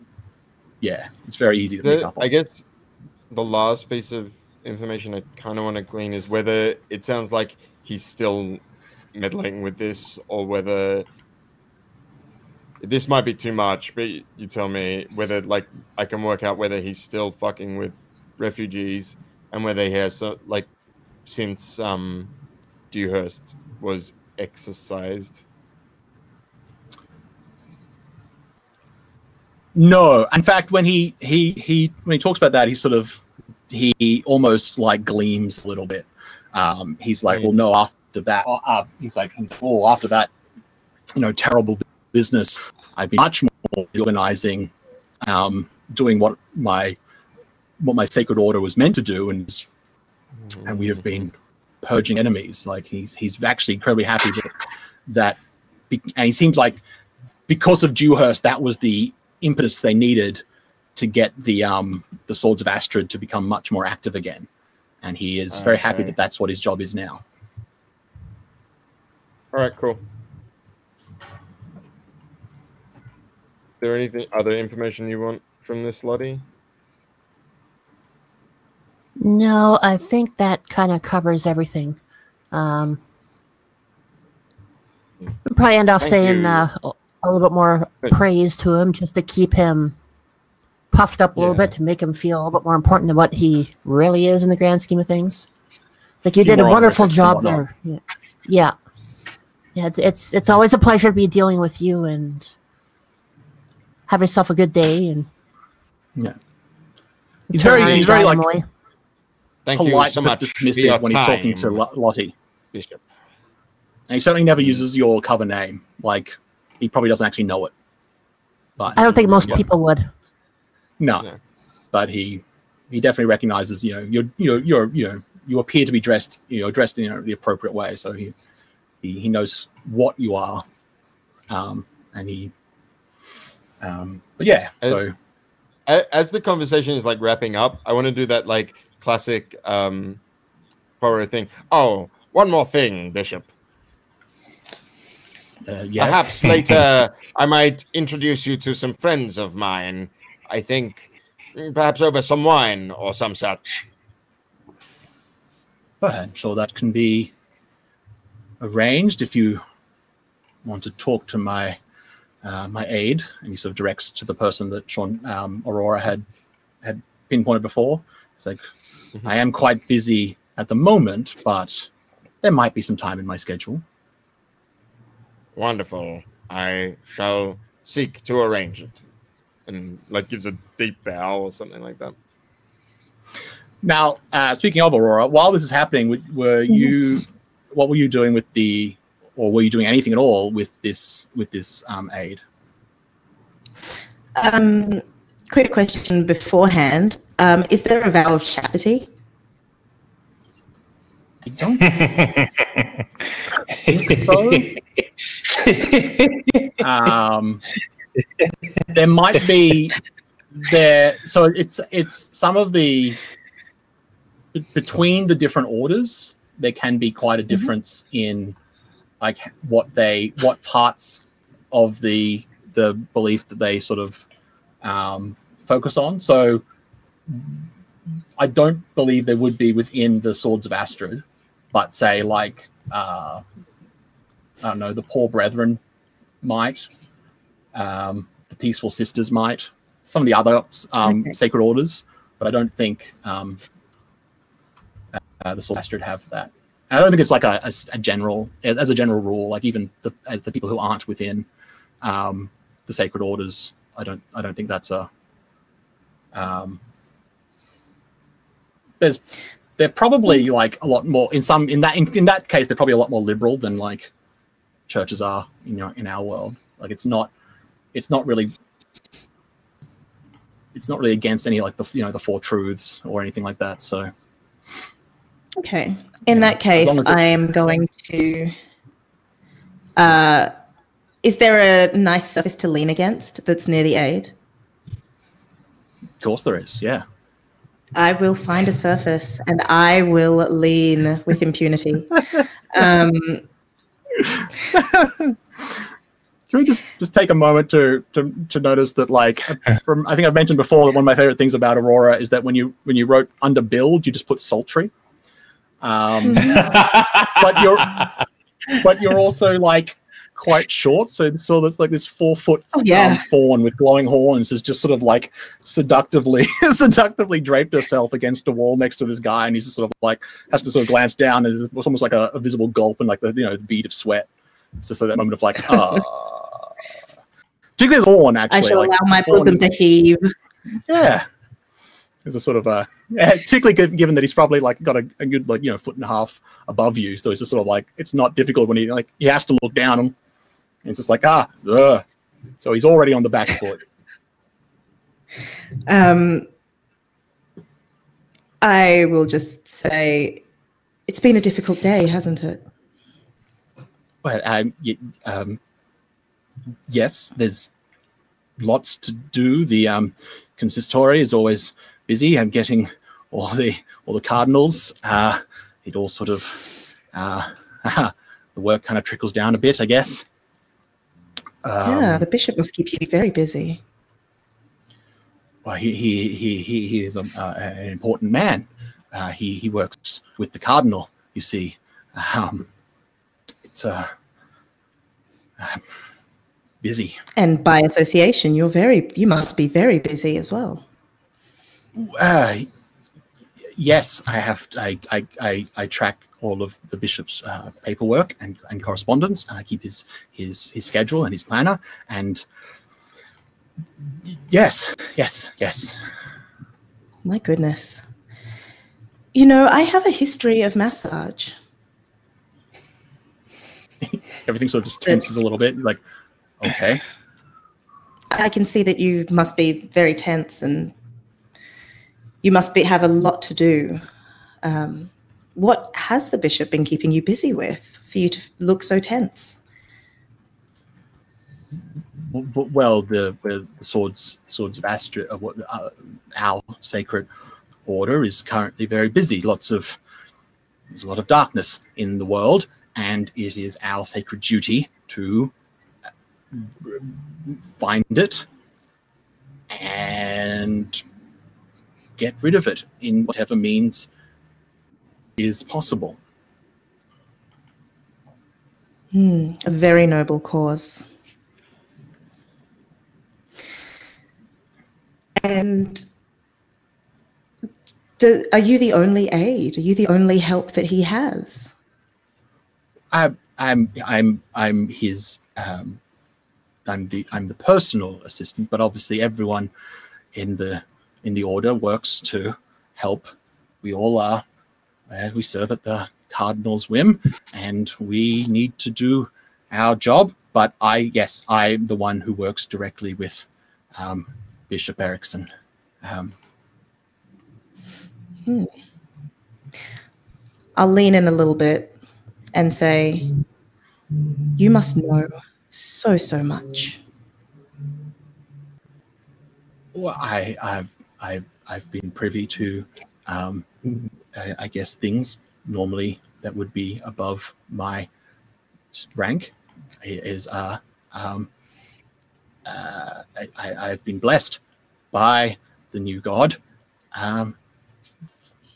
Speaker 2: yeah, it's very easy to pick up on.
Speaker 5: I guess the last piece of information I kind of want to glean is whether it sounds like he's still meddling with this, or whether this might be too much, but you tell me whether like I can work out whether he's still fucking with refugees and whether he has like since Dewhurst was exercised.
Speaker 2: No, in fact, when he talks about that, he almost like gleams a little bit. He's like, well, no, after that, after that, terrible business, I've been much more organizing, doing what my sacred order was meant to do, and we have been purging enemies. Like he's actually incredibly happy that and he seems like because of Dewhurst, that was the impetus they needed to get the Swords of Astrid to become much more active again, and he is very happy that that's what his job is now.
Speaker 5: All right, cool. Is there anything other information you want from this, Lottie?
Speaker 1: No, I think that kind of covers everything. We'll probably end off saying a little bit more praise to him just to keep him puffed up a little bit, to make him feel a little bit more important than what he really is in the grand scheme of things. It's like you did a wonderful job there. Yeah. It's always a pleasure to be dealing with you, and have yourself a good day. And
Speaker 2: he's very like
Speaker 6: Thank
Speaker 2: polite
Speaker 6: you so
Speaker 2: but
Speaker 6: much
Speaker 2: dismissive when he's talking to Lottie.
Speaker 6: Bishop.
Speaker 2: And he certainly never uses your cover name. Like he probably doesn't actually know it. But
Speaker 1: I don't think most people would.
Speaker 2: No, but he definitely recognizes. You appear to be dressed. Dressed in the appropriate way. So he knows what you are, and he. But yeah, so
Speaker 5: as the conversation is like wrapping up, I want to do that like classic horror thing. Oh, one more thing, Bishop.
Speaker 2: Yes.
Speaker 6: Perhaps later I might introduce you to some friends of mine. I think perhaps over some wine or some such.
Speaker 2: I'm sure that can be arranged if you want to talk to my aide. And he sort of directs to the person that Sean Aurora had pinpointed before. It's like, I am quite busy at the moment, but there might be some time in my schedule.
Speaker 6: Wonderful. I shall seek to arrange it.
Speaker 5: And like gives a deep bow or something like that.
Speaker 2: Now, speaking of Aurora, while this is happening, what were you doing or were you doing anything at all with this aid?
Speaker 4: Quick question beforehand. Is there a vow of chastity?
Speaker 2: I don't think so. There might be there. So it's some of the between the different orders. There can be quite a difference in like what parts of the belief that they sort of focus on. So I don't believe there would be within the Swords of Astrid, but say like I don't know, the Poor Brethren might, the Peaceful Sisters might, some of the other sacred orders, but I don't think the Swords of Astrid have that. And I don't think it's like a general, as a general rule, like even as the people who aren't within the sacred orders, I don't think that's a there's they're probably like a lot more in that case they're probably a lot more liberal than like churches are in our world. Like it's not really against any like the four truths or anything like that. So
Speaker 4: okay, in that case, I am going to. Is there a nice surface to lean against that's near the aid?
Speaker 2: Of course there is. Yeah.
Speaker 4: I will find a surface and I will lean with impunity.
Speaker 2: Can we just take a moment to notice that, like, I think I've mentioned before that one of my favorite things about Aurora is that when you wrote under build, you just put sultry. But you're also like quite short, so that's like this 4 foot fawn with glowing horns is just sort of like seductively draped herself against a wall next to this guy, and he's just sort of like has to sort of glance down, and it's almost like a visible gulp and like the bead of sweat. It's just like that moment of like, particularly as Orn, actually.
Speaker 4: I shall allow my bosom to heave.
Speaker 2: Yeah. There's a sort of particularly given that he's probably like got a good like foot and a half above you, so it's just sort of like it's not difficult when he has to look down and it's just like so he's already on the back foot.
Speaker 4: I will just say it's been a difficult day, hasn't it?
Speaker 2: Well, yes, there's lots to do. The consistory is always busy. I'm getting all the cardinals. It all sort of the work kind of trickles down a bit, I guess.
Speaker 4: Yeah, the bishop must keep you very busy.
Speaker 2: Well, he is an important man. He works with the cardinal. You see, it's busy.
Speaker 4: And by association, you must be very busy as well.
Speaker 2: Yes, I have. I track all of the bishop's paperwork and correspondence, and I keep his schedule and his planner. And yes.
Speaker 4: My goodness. I have a history of massage.
Speaker 2: Everything sort of just tenses a little bit. Like, okay.
Speaker 4: I can see that you must be very tense and you must have a lot to do. What has the bishop been keeping you busy with for you to look so tense?
Speaker 2: Well, the swords of Astra, our sacred order is currently very busy. There's a lot of darkness in the world, and it is our sacred duty to find it and get rid of it in whatever means is possible.
Speaker 4: A very noble cause. And are you the only aid? Are you the only help that he has?
Speaker 2: I'm his. I'm the personal assistant, but obviously everyone in the order works to help. We all are. We serve at the cardinal's whim, and we need to do our job. But I'm the one who works directly with Bishop Erickson.
Speaker 4: I'll lean in a little bit and say, you must know so much.
Speaker 2: Well, I've been privy to, I guess, things normally that would be above my rank. I've been blessed by the new god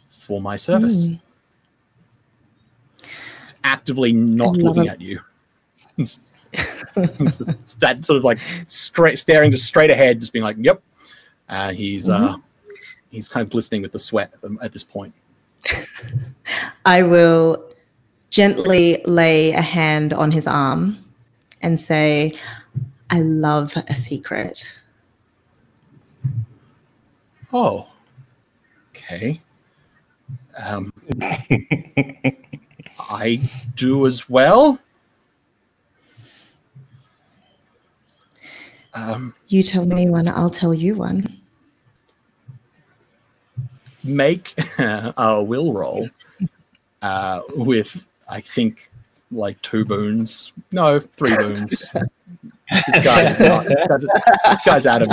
Speaker 2: for my service. It's actively not looking at you. He's just that sort of like staring just straight ahead, just being like, "Yep." He's kind of glistening with the sweat at this point.
Speaker 4: I will gently lay a hand on his arm and say, I love a secret.
Speaker 2: Oh, okay. I do as well.
Speaker 4: You tell me one, I'll tell you one.
Speaker 2: Make a will roll with, I think, like 2 boons. No, 3 boons. This guy's out of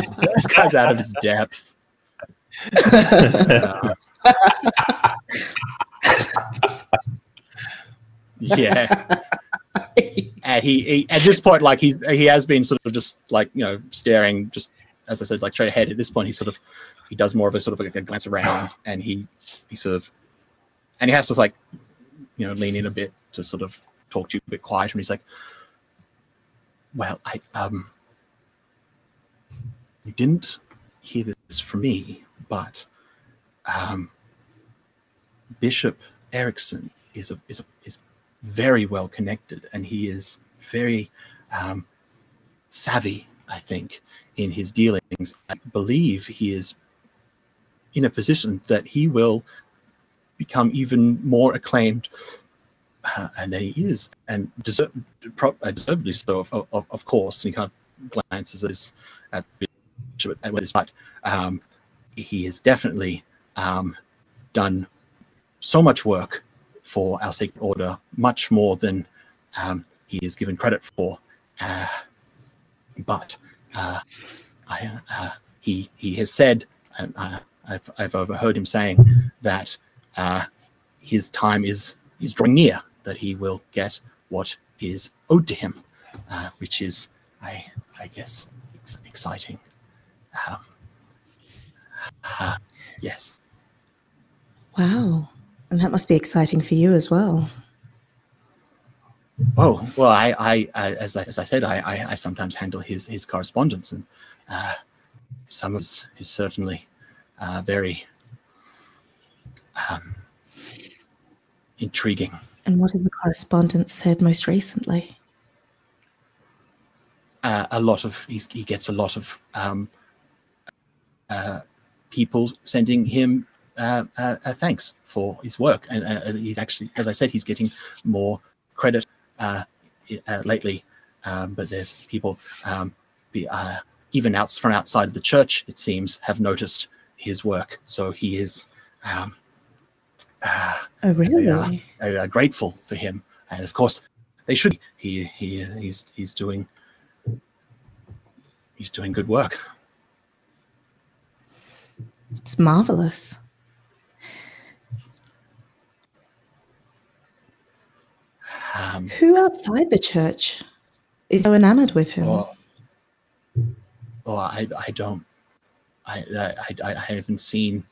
Speaker 2: his depth. Yeah. And he at this point, like he has been sort of just like, staring, just as I said, like straight ahead. At this point, he does more of a sort of like a glance around, and he sort of, and he has to like, lean in a bit to sort of talk to you a bit quieter. And he's like, well, you didn't hear this from me, but Bishop Erickson is very well connected, and he is very savvy, I think, in his dealings. I believe he is in a position that he will become even more acclaimed and than he is, and deservedly so, of course. And he kind of glances at Bishop at this, but he has definitely done so much work for our sacred order, much more than he is given credit for. But he has said, and I've overheard him saying that his time is drawing near, that he will get what is owed to him, which is, I guess, exciting. Yes.
Speaker 4: Wow. And that must be exciting for you as well.
Speaker 2: Oh, well, I as I said, I sometimes handle his correspondence, and some of it is certainly very intriguing.
Speaker 4: And what has the correspondence said most recently?
Speaker 2: He gets a lot of people sending him thanks for his work, and he's actually, as I said, he's getting more credit lately. But there's people, even from outside of the church, it seems, have noticed his work. So he is.
Speaker 4: Oh, really?
Speaker 2: They are grateful for him, and of course, they should. He's doing good work.
Speaker 4: It's marvelous. Who outside the church is so enamored with him?
Speaker 2: I don't. I haven't seen.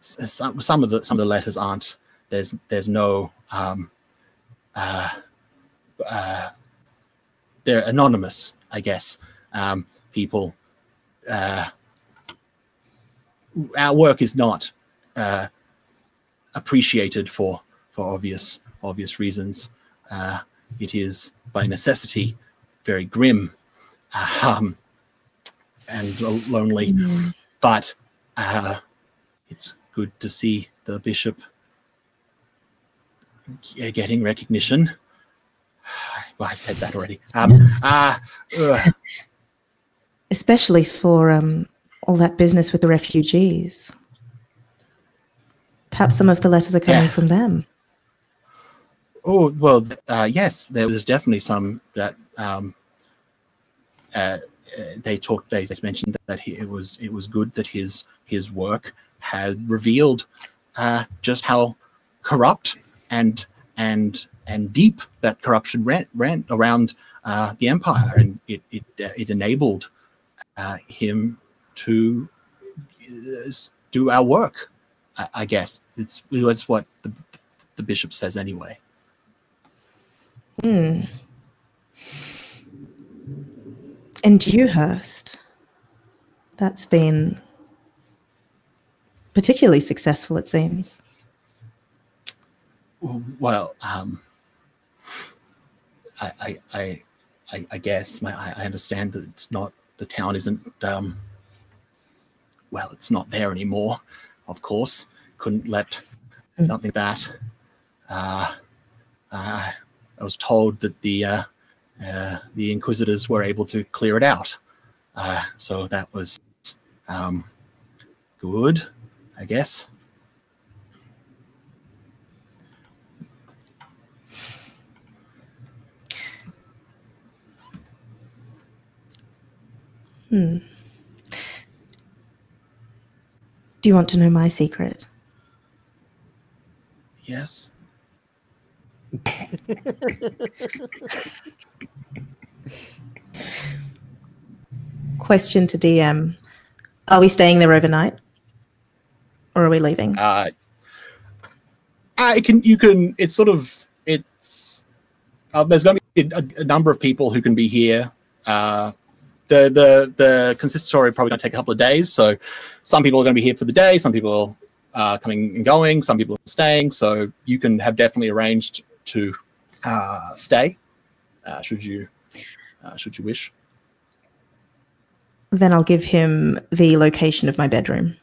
Speaker 2: Some of the letters aren't. There's no. They're anonymous, I guess. People. Our work is not appreciated for obvious reasons. It is by necessity very grim and lonely, but it's good to see the bishop getting recognition. Well, I said that already.
Speaker 4: Especially for all that business with the refugees. Perhaps some of the letters are coming from them.
Speaker 2: Oh, well, yes, there was definitely some that they mentioned that it was good that his work had revealed just how corrupt and deep that corruption ran around the empire, and it enabled him to do our work. I guess it's what the bishop says anyway.
Speaker 4: And Dewhurst, that's been particularly successful, it seems.
Speaker 2: Well, I guess I understand that it's not, the town isn't well, it's not there anymore, of course, couldn't let something that. I was told that the Inquisitors were able to clear it out. So that was good, I guess.
Speaker 4: Do you want to know my secret?
Speaker 2: Yes.
Speaker 4: Question to DM. Are we staying there overnight? Or are we leaving?
Speaker 2: It's sort of, there's going to be a number of people who can be here. The consistory probably going to take a couple of days. So some people are going to be here for the day. Some people are coming and going. Some people are staying. So you can have definitely arranged to stay, should you wish.
Speaker 4: Then I'll give him the location of my bedroom.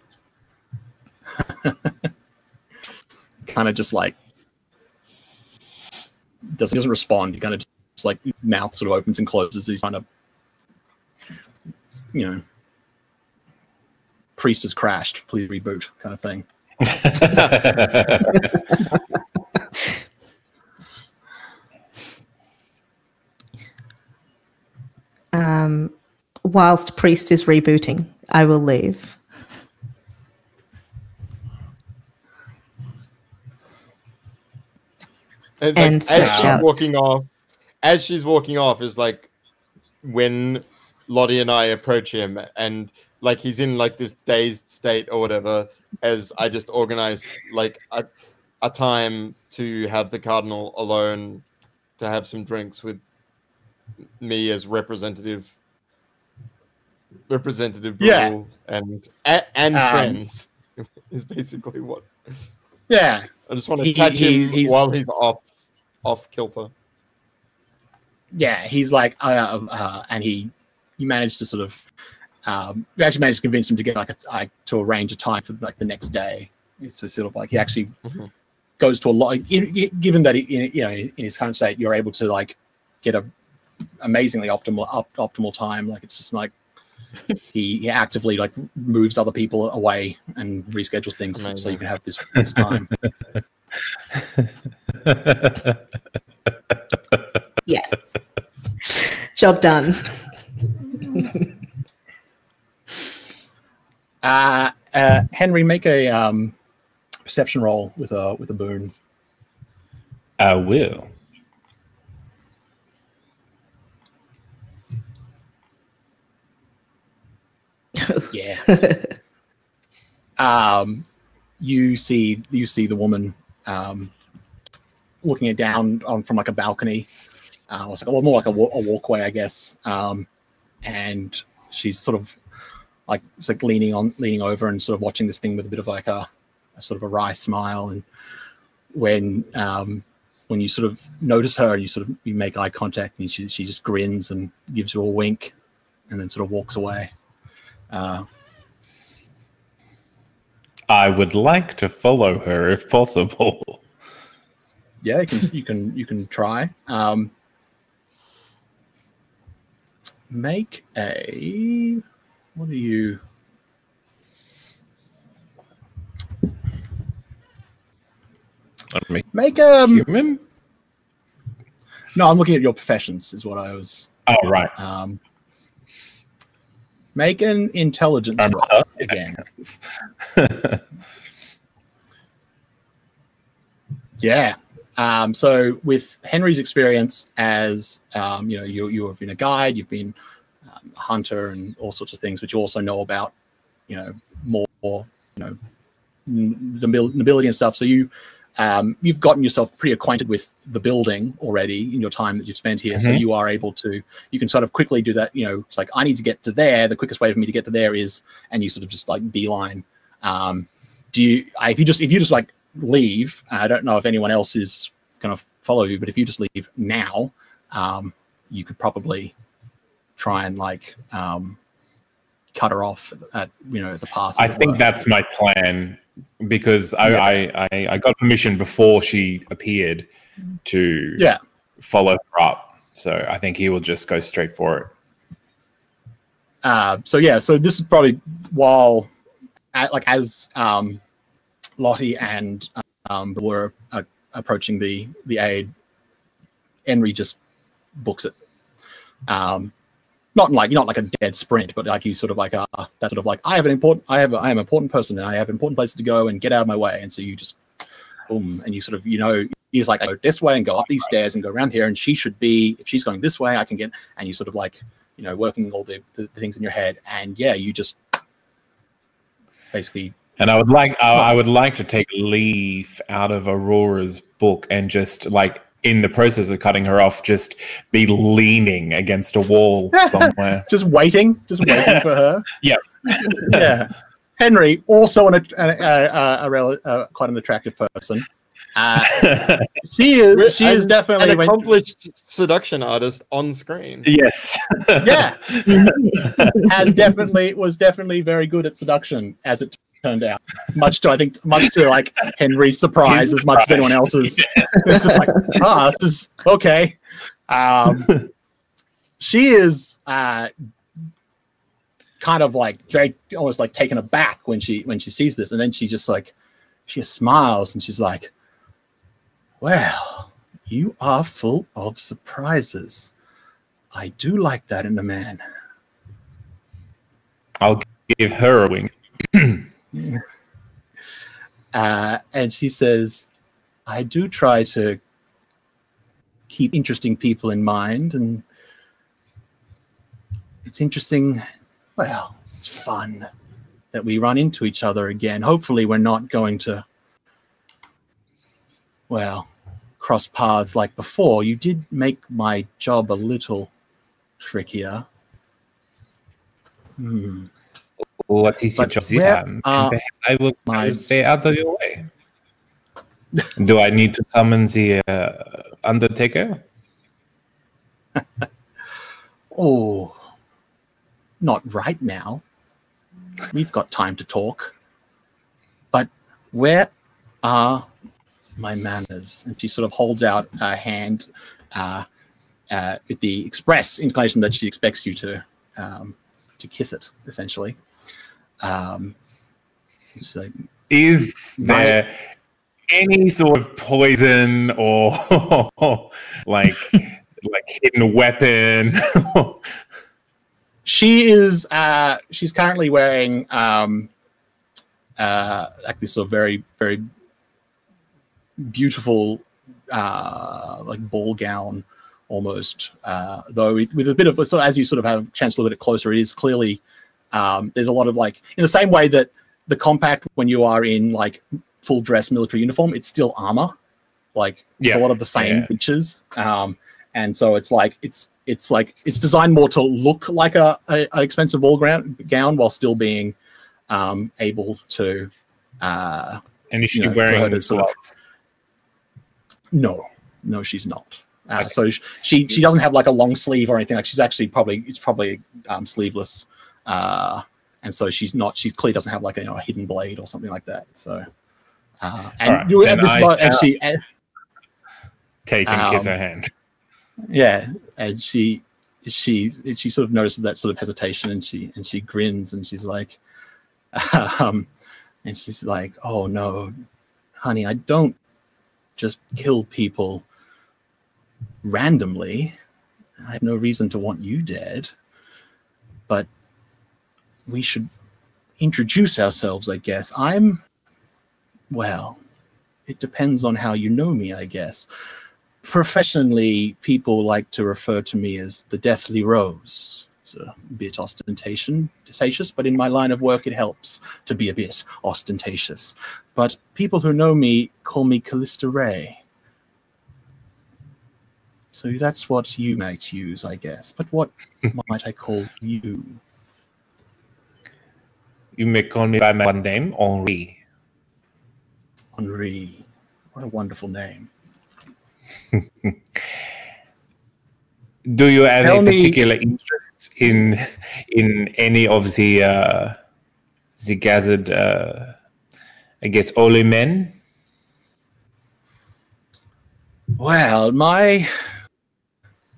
Speaker 2: Kind of just like doesn't respond. He kind of just like mouth sort of opens and closes. He's kind of, priest has crashed. Please reboot, kind of thing.
Speaker 4: Whilst priest is rebooting, I will leave.
Speaker 5: And
Speaker 4: And
Speaker 5: as she's
Speaker 4: out.
Speaker 5: walking off is like when Lottie and I approach him, and like he's in like this dazed state or whatever, as I just organized like a time to have the cardinal alone to have some drinks with me as representative
Speaker 2: Yeah.
Speaker 5: and friends is basically what.
Speaker 2: Yeah.
Speaker 5: I just want to catch him while he's off kilter.
Speaker 2: Yeah, he's like, and you managed to sort of, you actually managed to convince him to get to arrange a time for like the next day. It's a sort of like he actually goes to a lot. Given that in his current state, you're able to like get a amazingly optimal time. Like it's just like he actively like moves other people away and reschedules things so you can have this time.
Speaker 4: Yes. Job done.
Speaker 2: Henry, make a perception roll with a boon.
Speaker 3: I will.
Speaker 2: Yeah. You see the woman looking it down from like a balcony. It's like, more like a walkway, I guess. And she's sort of like it's like leaning over and sort of watching this thing with a bit of like a sort of a wry smile. And when you sort of notice her, you make eye contact, and she just grins and gives you a wink, and then sort of walks away.
Speaker 3: I would like to follow her if possible.
Speaker 2: Yeah, you can try. Make a what are you? Make
Speaker 3: human.
Speaker 2: No, I'm looking at your professions. Is what I was.
Speaker 3: Oh right.
Speaker 2: Make an intelligence roll again. Yeah. So with Henry's experience as you have been a guide, you've been a hunter, and all sorts of things, but you also know about more nobility and stuff. So you've gotten yourself pretty acquainted with the building already in your time that you've spent here. So you are able to, you can sort of quickly do that. It's like, I need to get to there. The quickest way for me to get to there is, and you sort of just like beeline. If you just like leave, I don't know if anyone else is going to follow you, but if you just leave now, you could probably try and like cut her off at the pass.
Speaker 3: I think that's my plan, because I got permission before she appeared to follow her up. So I think he will just go straight for it.
Speaker 2: So this is probably while as Lottie and were approaching the aid, Henry just books it. Not like a dead sprint, but like he's sort of like that sort of like I am an important person and I have important places to go and get out of my way. And so you just boom, and you sort of you just like go this way and go up these stairs and go around here, and she should be, if she's going this way, I can get, and you sort of like working all the things in your head, and you just basically.
Speaker 3: And I would like to take leaf out of Aurora's book and just like in the process of cutting her off, just be leaning against a wall somewhere,
Speaker 2: just waiting for her.
Speaker 3: Yeah.
Speaker 2: Henry, also quite an attractive person. She is definitely
Speaker 5: an accomplished seduction artist on screen.
Speaker 3: Yes.
Speaker 2: Yeah. was definitely very good at seduction, as it turned out. Much to like Henry's surprise as much as anyone else's. Yeah. It's just like, this is okay. She is kind of like almost like taken aback when she sees this, and then she smiles and she's like, well, you are full of surprises. I do like that in a man.
Speaker 3: I'll give her a wink.
Speaker 2: And she says, I do try to keep interesting people in mind, and it's interesting. Well, it's fun that we run into each other again. Hopefully we're not going to, cross paths like before. You did make my job a little trickier.
Speaker 3: What is your job this time? Perhaps I will stay out of your way. Do I need to summon the Undertaker?
Speaker 2: Oh, not right now. We've got time to talk. But where are my manners? And she sort of holds out her hand with the express inclination that she expects you to kiss it, essentially. Like,
Speaker 3: is there any sort of poison or like hidden weapon?
Speaker 2: She's currently wearing like this sort of very, very beautiful like ball gown almost, though with a bit of, so as you sort of have a chance to look at it closer, it is clearly there's a lot of like, in the same way that the compact, when you are in like full dress military uniform, it's still armor. Like it's a lot of the same features. And so it's designed more to look like a expensive ball gown while still being able to.
Speaker 3: And is she wearing gloves?
Speaker 2: No, she's not. So she doesn't have like a long sleeve or anything. Like she's actually probably sleeveless. And so she clearly doesn't have like a hidden blade or something like that. So and
Speaker 3: right.
Speaker 2: at this moment, and she
Speaker 3: take and kiss her hand.
Speaker 2: Yeah, and she sort of notices that sort of hesitation, and she grins, and she's like, oh no, honey, I don't just kill people randomly. I have no reason to want you dead, but we should introduce ourselves, I guess. It depends on how you know me, I guess. Professionally, people like to refer to me as the Deathly Rose. It's a bit ostentatious, but in my line of work, it helps to be a bit ostentatious. But people who know me call me Callista Ray. So that's what you might use, I guess. But what might I call you?
Speaker 3: You may call me by my name, Henri.
Speaker 2: Henri. What a wonderful name.
Speaker 3: Do you have
Speaker 2: Tell
Speaker 3: a
Speaker 2: me-
Speaker 3: particular interest in any of the gathered, I guess, holy men?
Speaker 2: Well, I'm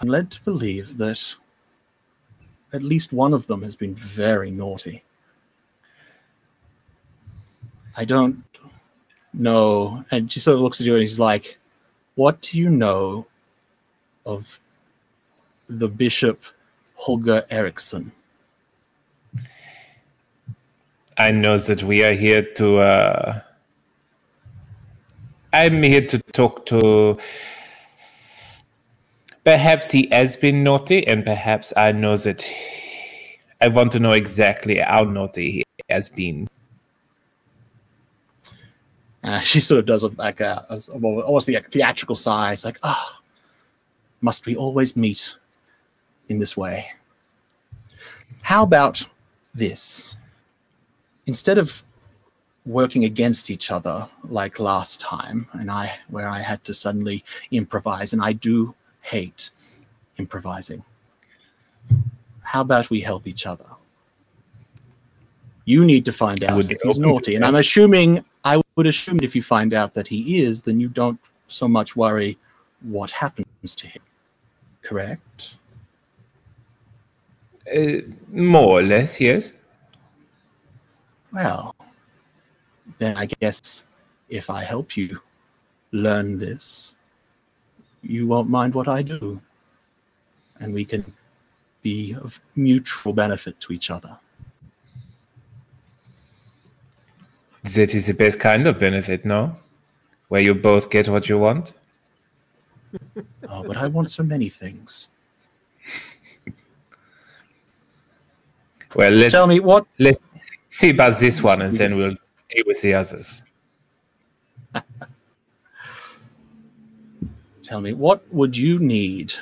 Speaker 2: led to believe that at least one of them has been very naughty. I don't know. And she sort of looks at you and he's like, what do you know of the Bishop Holger Eriksson?
Speaker 3: I know that we are here to... I'm here to talk to... Perhaps he has been naughty, and perhaps I know that... I want to know exactly how naughty he has been.
Speaker 2: She sort of does almost the theatrical sigh. It's like, must we always meet in this way? How about this? Instead of working against each other like last time, where I had to suddenly improvise, and I do hate improvising. How about we help each other? You need to find out if he's naughty, and I would assume if you find out that he is, then you don't so much worry what happens to him. Correct?
Speaker 3: More or less, yes.
Speaker 2: Well, then I guess if I help you learn this, you won't mind what I do. And we can be of mutual benefit to each other.
Speaker 3: That is the best kind of benefit, no? Where you both get what you want?
Speaker 2: Oh, but I want so many things.
Speaker 3: Well, let's
Speaker 2: Tell me what...
Speaker 3: Let's see about this one, and then we'll deal with the others.
Speaker 2: Tell me, what would you need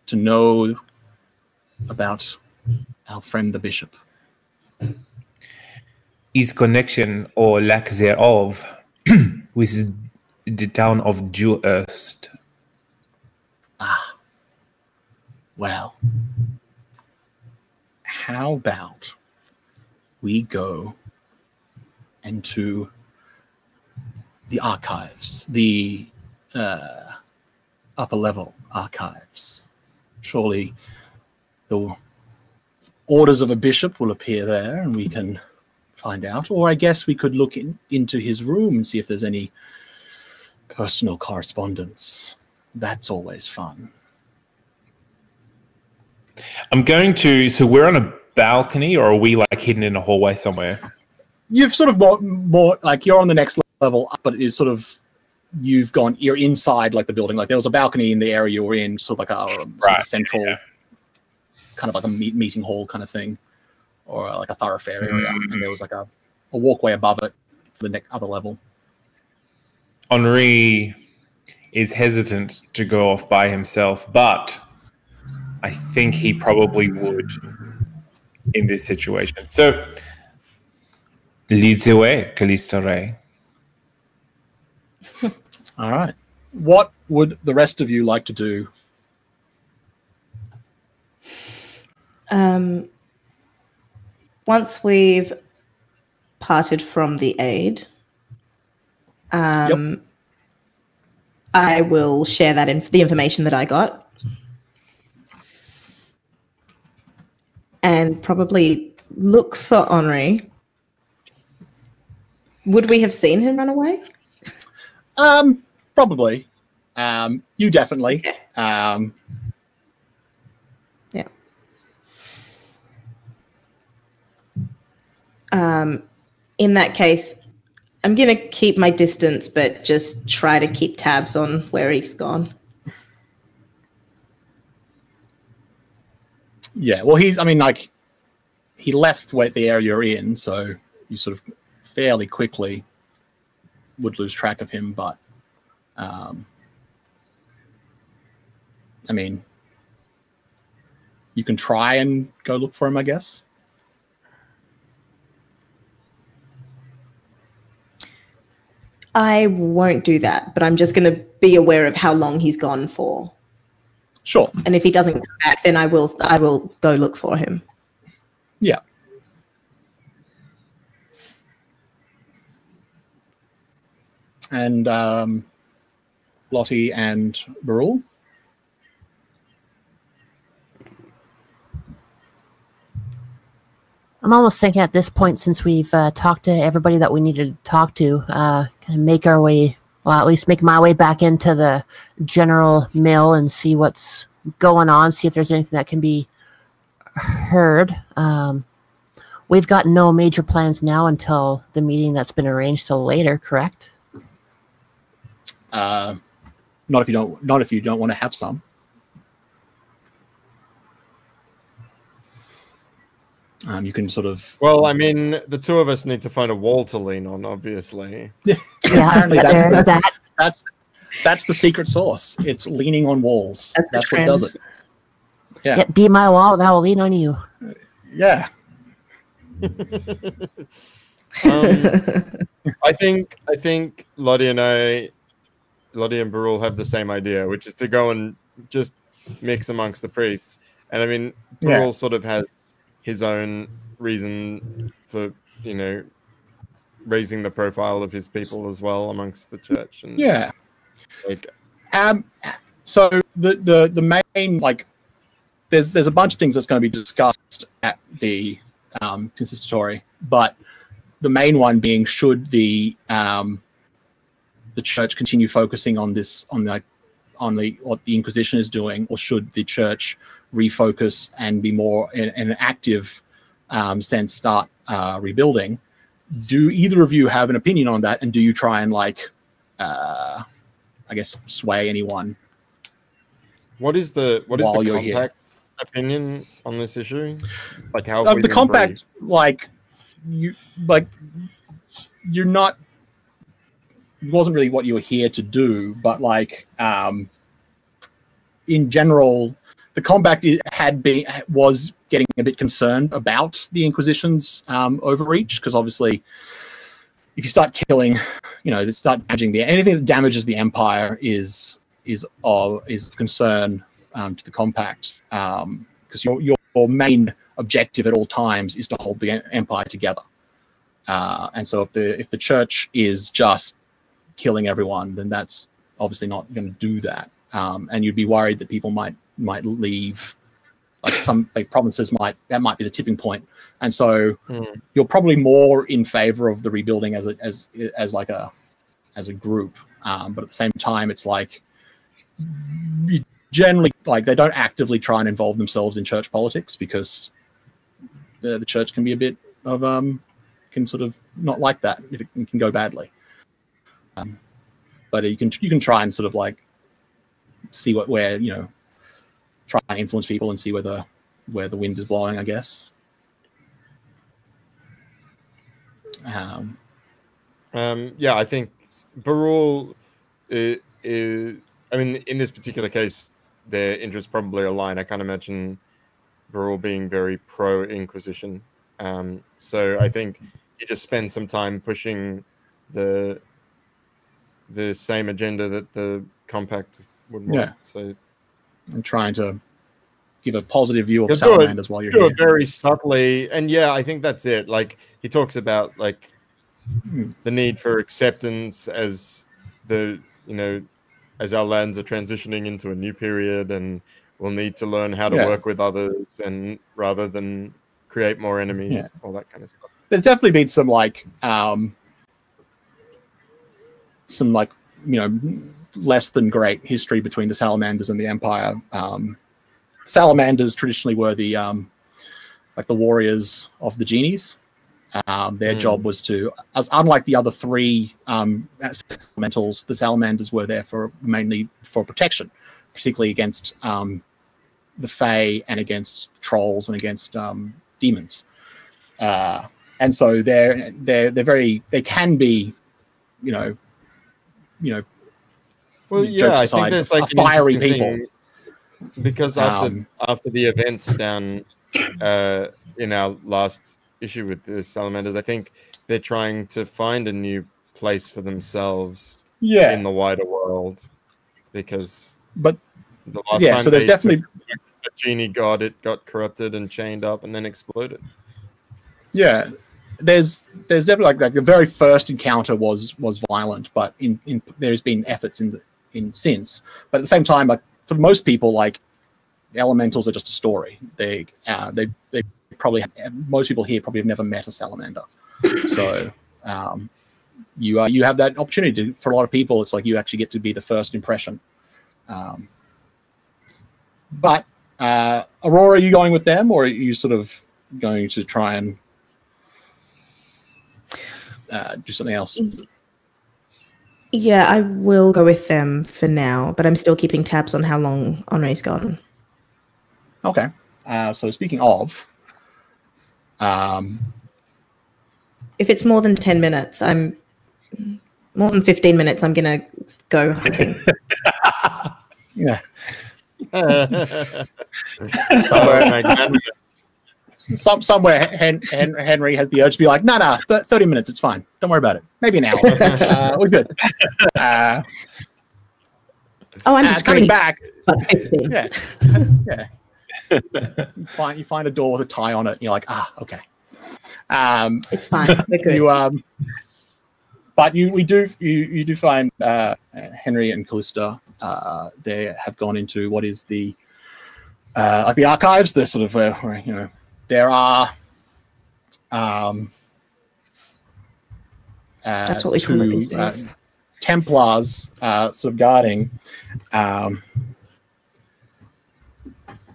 Speaker 2: to know about our friend the bishop?
Speaker 3: His connection, or lack thereof, with the town of Dewhurst.
Speaker 2: Well, how about we go into the archives, the upper level archives. Surely the orders of a bishop will appear there and we can find out. Or I guess we could look into his room and see if there's any personal correspondence. That's always fun.
Speaker 3: I'm going to... So we're on a balcony, or are we like hidden in a hallway somewhere?
Speaker 2: You've sort of more like you're on the next level up, but it's sort of you're inside like the building. Like there was a balcony in the area you were in, sort of like a sort of central, kind of like a meeting hall kind of thing, or like a thoroughfare area, and there was like a walkway above it for the other level.
Speaker 3: Henri is hesitant to go off by himself, but I think he probably would in this situation. So, lead the way, Callista Ray.
Speaker 2: All right. What would the rest of you like to do?
Speaker 4: Once we've parted from the aid, I will share that the information that I got, and probably look for Henri. Would we have seen him run away?
Speaker 2: Probably. You definitely.
Speaker 4: Yeah. In that case, I'm going to keep my distance, but just try to keep tabs on where he's gone.
Speaker 2: Yeah, well, he left the area you're in, so you sort of fairly quickly would lose track of him, but you can try and go look for him, I guess.
Speaker 4: I won't do that, but I'm just going to be aware of how long he's gone for.
Speaker 2: Sure.
Speaker 4: And if he doesn't come back, then I will go look for him.
Speaker 2: Yeah. And Lottie and Barul.
Speaker 1: I'm almost thinking at this point, since we've talked to everybody that we needed to talk to, kind of make our way, well, at least make my way back into the general mill and see what's going on, see if there's anything that can be heard. We've got no major plans now until the meeting that's been arranged till later, correct?
Speaker 2: Not if you don't want to have some. You can sort of.
Speaker 5: Well, I mean, the two of us need to find a wall to lean on, obviously.
Speaker 1: Yeah,
Speaker 2: apparently
Speaker 1: there's that.
Speaker 2: That's the secret sauce. It's leaning on walls. That's what does it. Yeah.
Speaker 1: Be my wall, and I will lean on you.
Speaker 2: Yeah.
Speaker 5: I think Lottie and Barul have the same idea, which is to go and just mix amongst the priests. And I mean, Barul sort of has his own reason for, raising the profile of his people as well amongst the church. And
Speaker 2: so the main, like, there's a bunch of things that's going to be discussed at the consistory, but the main one being, should the church continue focusing on this, on what the Inquisition is doing, or should the church refocus and be more in an active sense, start rebuilding? Do either of you have an opinion on that, and do you try and I guess sway anyone?
Speaker 5: What is the compact's opinion on this issue? Like, how
Speaker 2: the compact, you're not. It wasn't really what you were here to do, but in general, the compact was getting a bit concerned about the Inquisition's overreach, because obviously, if you start killing, start damaging anything that damages the Empire is of concern to the compact, because your main objective at all times is to hold the Empire together. And so if the church is just killing everyone, then that's obviously not going to do that. And you'd be worried that people might leave, some provinces might be the tipping point. And so you're probably more in favor of the rebuilding as a group. But at the same time, it's generally, they don't actively try and involve themselves in church politics, because the church can be a bit of can sort of not like that if it can go badly. But you can try and sort of see where try and influence people and see where the wind is blowing, I guess.
Speaker 5: I think Barul is, I mean, in this particular case, their interests probably align. I can't imagine Barul being very pro-Inquisition. So I think you just spend some time pushing the same agenda that the compact would want.
Speaker 2: Yeah.
Speaker 5: So
Speaker 2: I'm trying to give a positive view of salamanders while you're here.
Speaker 5: Do it very subtly, and I think that's it. He talks about the need for acceptance as as our lands are transitioning into a new period, and we'll need to learn how to work with others, and rather than create more enemies, all that kind of stuff.
Speaker 2: There's definitely been some less than great history between the salamanders and the Empire. Salamanders traditionally were the warriors of the genies. Their job was to, unlike the other three elementals, the salamanders were there mainly for protection, particularly against the Fae and against trolls and against demons. And so they can be,
Speaker 5: well, I think there's
Speaker 2: fiery people.
Speaker 5: Because after the events down in our last issue with the salamanders, I think they're trying to find a new place for themselves in the wider world. Because
Speaker 2: but
Speaker 5: The last
Speaker 2: Yeah,
Speaker 5: time
Speaker 2: so there's
Speaker 5: they
Speaker 2: definitely
Speaker 5: took a genie god, it got corrupted and chained up and then exploded.
Speaker 2: yeah, there's definitely like the very first encounter was violent, but in there's been efforts in since. But at the same time, like for most people, like elementals are just a story. They probably most people here probably have never met a salamander, so. You have that opportunity to, for a lot of people, it's like you actually get to be the first impression. But Aurora, are you going with them, or are you sort of going to try and do something else?
Speaker 4: Yeah, I will go with them for now, but I'm still keeping tabs on how long Henri's gone.
Speaker 2: Okay. So speaking of,
Speaker 4: If it's more than 10 minutes, more than 15 minutes, I'm going to go hunting.
Speaker 2: yeah, somewhere Henry has the urge to be like, no, 30 minutes, it's fine. Don't worry about it. Maybe an hour. We're good.
Speaker 4: Oh, I'm just
Speaker 2: coming back.
Speaker 4: Yeah.
Speaker 2: Yeah. You find a door with a tie on it, and you're like, okay.
Speaker 4: It's fine. We're good.
Speaker 2: But you do find Henry and Callista. They have gone into what is the like the archives. They're sort of where there are
Speaker 4: that's what we call it these days.
Speaker 2: Templars sort of guarding,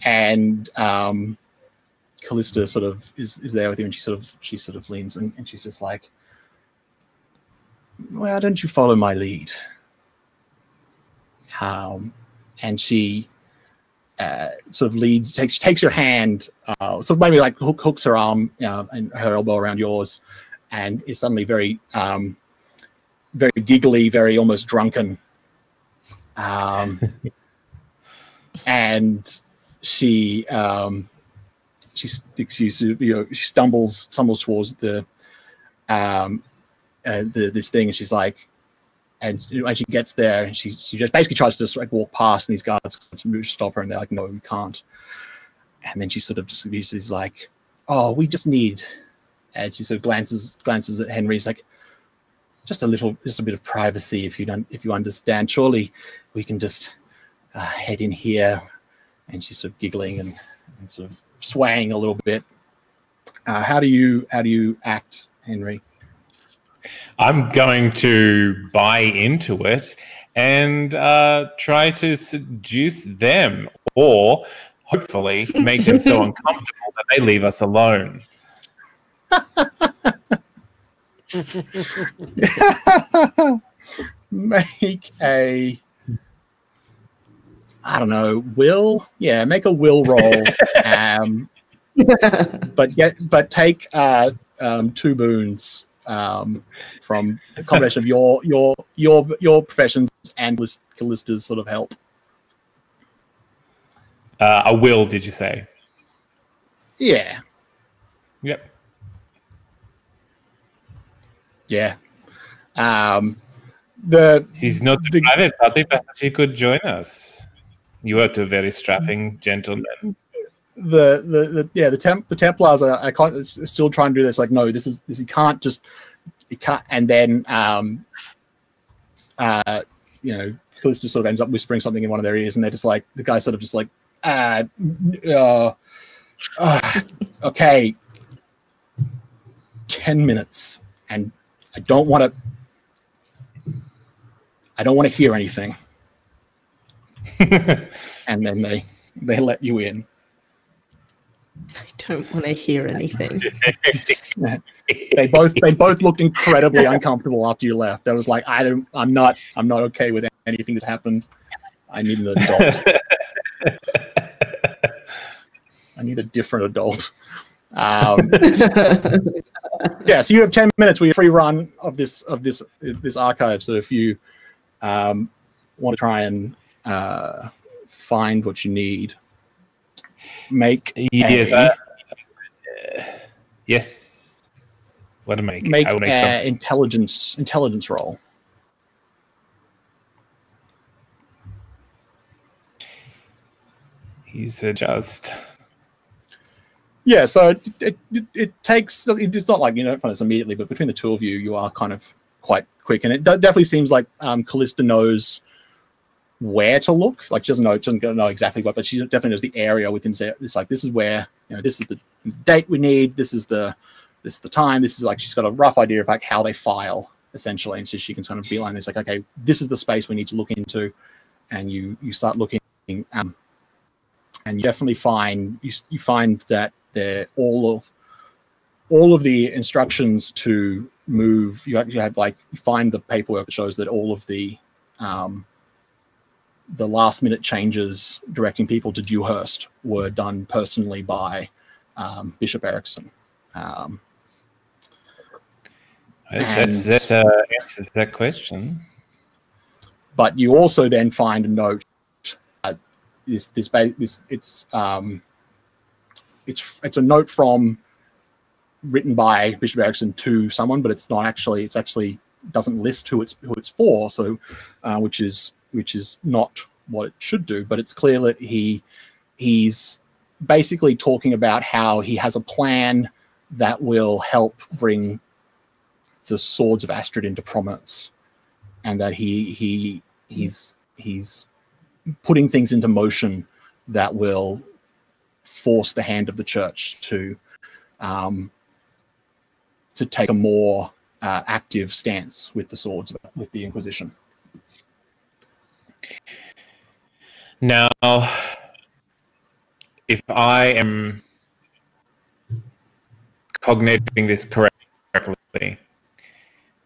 Speaker 2: and Callista sort of is there with you, and she sort of leans and she's just like, "Why don't you follow my lead?" And she sort of leads, takes your hand, sort of maybe like hooks her arm and her elbow around yours, and is suddenly very very giggly, very almost drunken, and she stumbles towards the this thing, and she's like, and when she gets there, she just basically tries to just like walk past, and these guards stop her, and they're like, no, we can't. And then she sort of just is like, oh, we just need, and she sort of glances at Henry. She's like, just a bit of privacy, if you understand. Surely we can just head in here. And she's sort of giggling and sort of swaying a little bit. How do you act, Henry?
Speaker 3: I'm going to buy into it and try to seduce them, or hopefully make them so uncomfortable that they leave us alone.
Speaker 2: Make a, I don't know, make a will roll. But take 2 boons from a combination of your professions and Callista's sort of help.
Speaker 3: A will, did you say?
Speaker 2: Yeah.
Speaker 3: Yep.
Speaker 2: Yeah.
Speaker 3: She's not a private party, but she could join us. You are 2 very strapping gentlemen.
Speaker 2: The Templars are still trying to do this. Like, no, this you can't just, you can't. And then Callista sort of ends up whispering something in one of their ears, and they're just like, the guy's sort of just like, okay, 10 minutes, and I don't want to hear anything. And then they let you in.
Speaker 4: I don't want to hear anything.
Speaker 2: They both looked incredibly uncomfortable after you left. They was like, I'm not okay with anything that's happened. I need an adult. I need a different adult. Yeah, so you have 10 minutes with your free run of this archive. So if you want to try and find what you need, make
Speaker 3: yes. What to make?
Speaker 2: Make
Speaker 3: I will make something.
Speaker 2: intelligence roll.
Speaker 3: He's just...
Speaker 2: Yeah, so it takes, it's not like, you don't find this immediately, but between the two of you, you are kind of quite quick. And it definitely seems like Callista knows where to look. Like, she doesn't know exactly what, but she definitely knows the area within. It's like, this is where, this is the date we need. This is the time. This is like, she's got a rough idea of like how they file essentially. And so she can kind of beeline this, like, okay, this is the space we need to look into. And you start looking, and you definitely find, you find that all of the instructions to move, you have like, you find the paperwork that shows that all of the last minute changes directing people to Dewhurst were done personally by Bishop Erickson.
Speaker 3: That answers that question.
Speaker 2: But you also then find a note. It's a note written by Bishop Erickson to someone, but it's not actually. It's actually doesn't list who it's for. So, which is not what it should do. But it's clear that he's basically talking about how he has a plan that will help bring the Swords of Astrid into prominence, and that he's putting things into motion that will force the hand of the church to take a more active stance with the swords, with the Inquisition.
Speaker 3: Now, if I am cognating this correctly,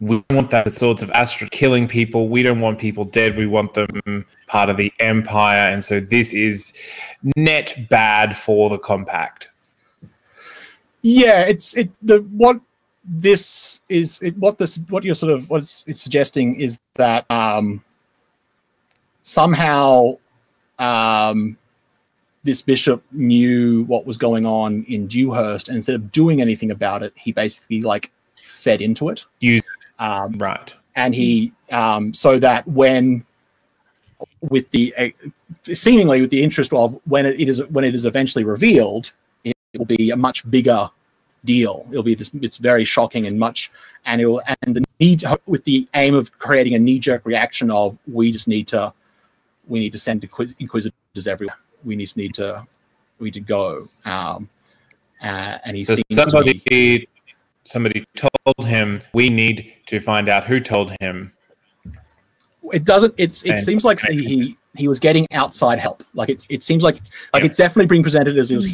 Speaker 3: we want that the Swords of Astrid killing people. We don't want people dead. We want them part of the Empire, and so this is net bad for the Compact.
Speaker 2: Yeah, what it's suggesting is that somehow this bishop knew what was going on in Dewhurst, and instead of doing anything about it, he basically like fed into it.
Speaker 3: Right.
Speaker 2: And he so that when with the seemingly with the interest of when it is eventually revealed, it will be a much bigger deal. It'll be this. It's very shocking and the need with the aim of creating a knee-jerk reaction of we need to send inquisitors everywhere. We need to go. And he
Speaker 3: so somebody told him we need to find out who told him.
Speaker 2: It doesn't. It seems like he was getting outside help. Like it seems like it's definitely being presented as it was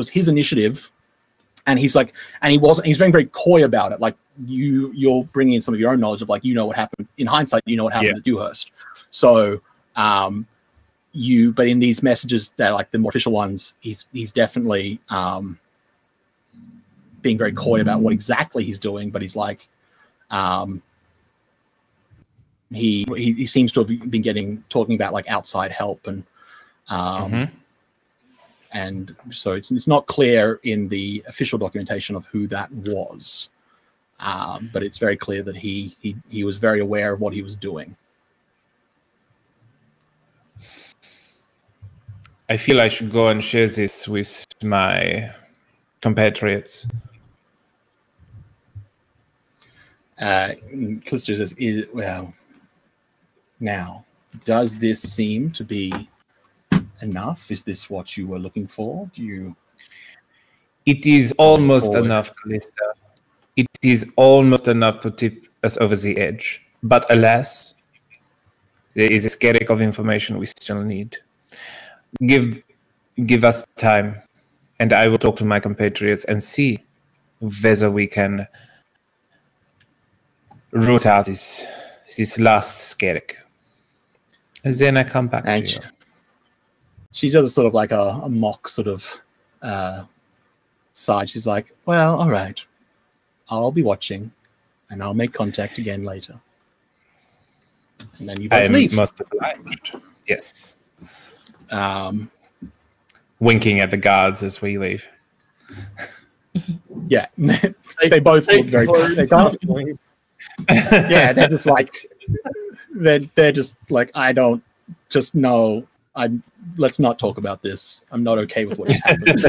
Speaker 2: his initiative, and he's being very coy about it. Like you're bringing in some of your own knowledge of like what happened in hindsight. What happened at Dewhurst. So but in these messages that are like the more official ones, he's definitely being very coy about what exactly he's doing. But he's like he seems to have been talking about like outside help and and so it's not clear in the official documentation of who that was, but it's very clear that he was very aware of what he was doing.
Speaker 3: I feel I should go and share this with my compatriots.
Speaker 2: Callista says, now, does this seem to be enough? Is this what you were looking for?
Speaker 3: It is almost enough, Callista. It is almost enough to tip us over the edge. But alas, there is a skerrick of information we still need. Give us time, and I will talk to my compatriots and see whether we can root out this last skerrick. And then I come back to you.
Speaker 2: She does a sort of like a mock sort of side. She's like, well, all right. I'll be watching, and I'll make contact again later. And then you both leave.
Speaker 3: Most obliged. Yes. Winking at the guards as we leave.
Speaker 2: Yeah. they both look very... Yeah, they're just like I don't just know. let's not talk about this. I'm not okay with what just happened.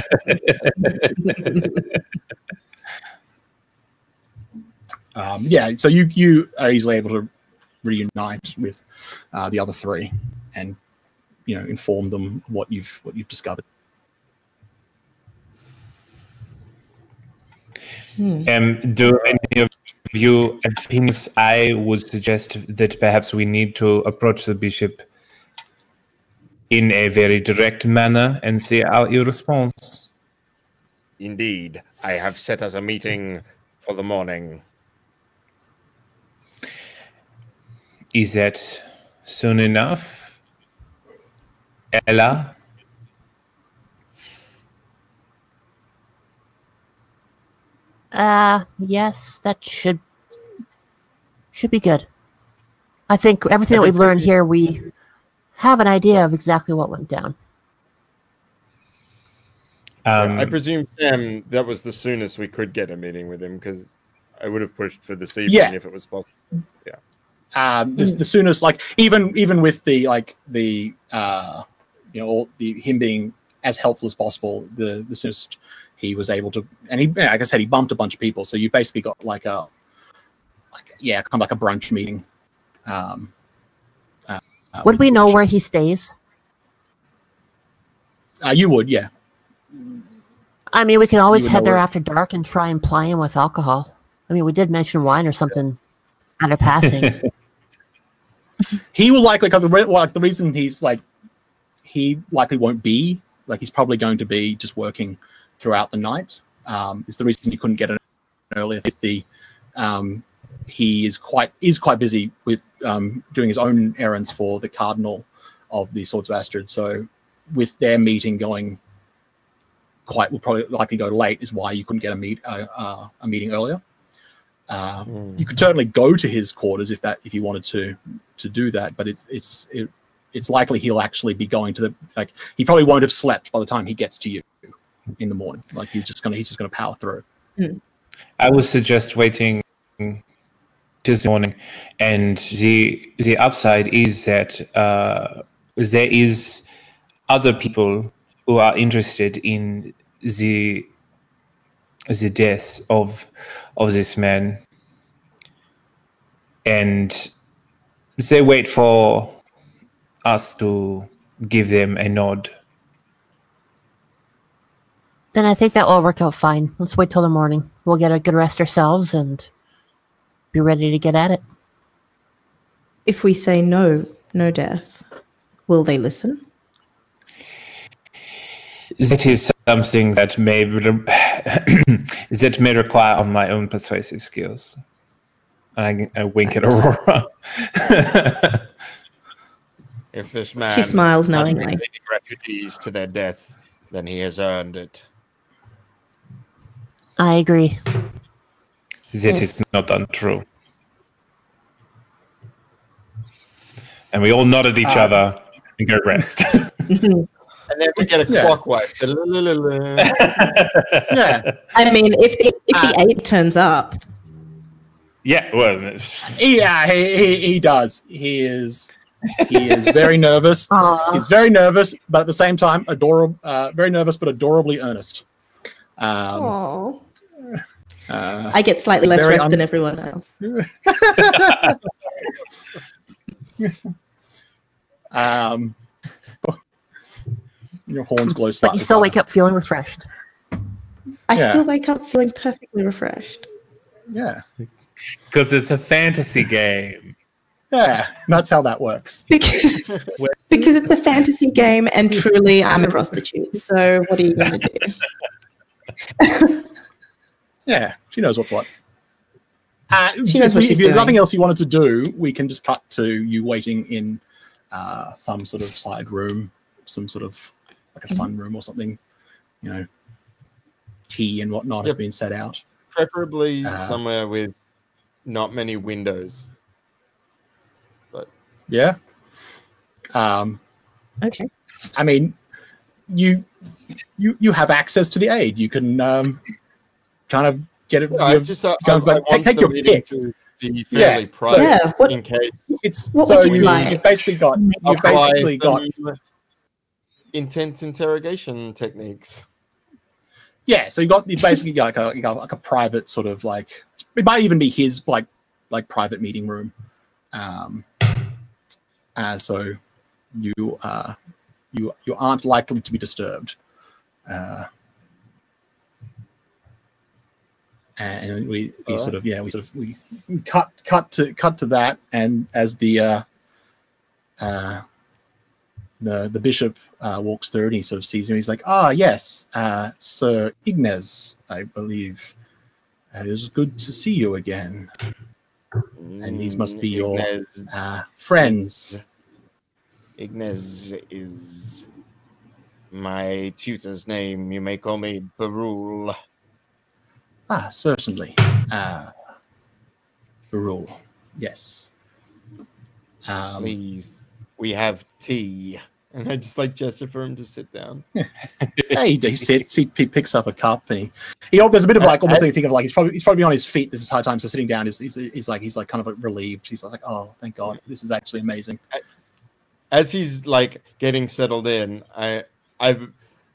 Speaker 2: Yeah, so you are easily able to reunite with the other three, and inform them what you've discovered.
Speaker 3: Do any of you think I would suggest that perhaps we need to approach the bishop in a very direct manner and see how he responds?
Speaker 6: Indeed, I have set us a meeting for the morning.
Speaker 3: Is that soon enough, Ella?
Speaker 1: Yes, that should be good. I think everything that we've learned here, we have an idea of exactly what went down.
Speaker 5: I presume, Sam, that was the soonest we could get a meeting with him, because I would have pushed for this evening if it was possible. Yeah.
Speaker 2: The soonest, like even with the him being as helpful as possible, the soonest he was able to, and he, like I said, he bumped a bunch of people. So you've basically got kind of like a brunch meeting.
Speaker 1: Would we know where he stays?
Speaker 2: You would, yeah.
Speaker 1: I mean, we can always head there after dark and try and ply him with alcohol. I mean, we did mention wine or something at a passing.
Speaker 2: He will likely, because the reason he likely won't be, he's probably going to be just working throughout the night. Is the reason he couldn't get an earlier. He is quite busy with doing his own errands for the Cardinal of the Swords of Astrid. So with their meeting going will probably likely go late, is why you couldn't get a meeting earlier. You could certainly go to his quarters if you wanted to do that, but it's likely he'll actually be going to he probably won't have slept by the time he gets to you in the morning. He's just gonna power through.
Speaker 3: I would suggest waiting Tuesday morning, and the upside is that there is other people who are interested in the death of this man, and they wait for us to give them a nod.
Speaker 1: Then I think that will work out fine. Let's wait till the morning. We'll get a good rest ourselves and be ready to get at it.
Speaker 4: If we say no death, will they listen?
Speaker 3: That is something that may require on my own persuasive skills. And I wink at Aurora.
Speaker 6: If this man
Speaker 4: She smiles knowingly.
Speaker 6: leading refugees to their death, then he has earned it.
Speaker 1: I agree.
Speaker 3: That is not untrue. And we all nod at each other and go rest.
Speaker 5: And then we get a clockwise.
Speaker 2: Yeah.
Speaker 4: I mean, if the 8 turns up.
Speaker 3: Yeah, well,
Speaker 2: he does. He is very nervous. He's very nervous, but at the same time, adorable. Very nervous, but adorably earnest.
Speaker 4: I get slightly less rest than everyone else.
Speaker 2: Your horns glow slightly.
Speaker 1: But you still wake up feeling refreshed.
Speaker 4: I still wake up feeling perfectly refreshed.
Speaker 2: Yeah.
Speaker 3: Because it's a fantasy game.
Speaker 2: Yeah, that's how that works.
Speaker 4: Because it's a fantasy game, and truly I'm a prostitute. So what are you going to do?
Speaker 2: Yeah, she knows what's what.
Speaker 4: If
Speaker 2: there's nothing else you wanted to do, we can just cut to you waiting in some sort of side room, some sort of like a sunroom or something. Tea and whatnot has been set out.
Speaker 5: Preferably somewhere with not many windows. But
Speaker 2: yeah.
Speaker 4: Okay.
Speaker 2: I mean, you have access to the aid. You can kind of get it.
Speaker 5: I
Speaker 2: take your pick.
Speaker 5: To be fairly private in case.
Speaker 2: It's
Speaker 4: what
Speaker 2: so
Speaker 4: would you like?
Speaker 2: you've basically got
Speaker 5: intense interrogation techniques.
Speaker 2: Yeah, so you basically got like a private sort of like, it might even be his like private meeting room. So you aren't likely to be disturbed. And we cut to that, and as the bishop walks through and he sort of sees him, he's like, yes, Sir Ignes, I believe. It is good to see you again. And these must be your friends.
Speaker 6: Ignes is my tutor's name. You may call me Barul.
Speaker 2: Certainly. Barul, yes.
Speaker 6: Please, we have tea.
Speaker 5: And I just like gesture for him to sit down.
Speaker 2: He sits, he picks up a cup, and he there's a bit of like almost you think of like he's probably on his feet this entire time, so sitting down he's like kind of relieved. He's like, oh, thank God, this is actually amazing.
Speaker 5: As he's like getting settled in, I'm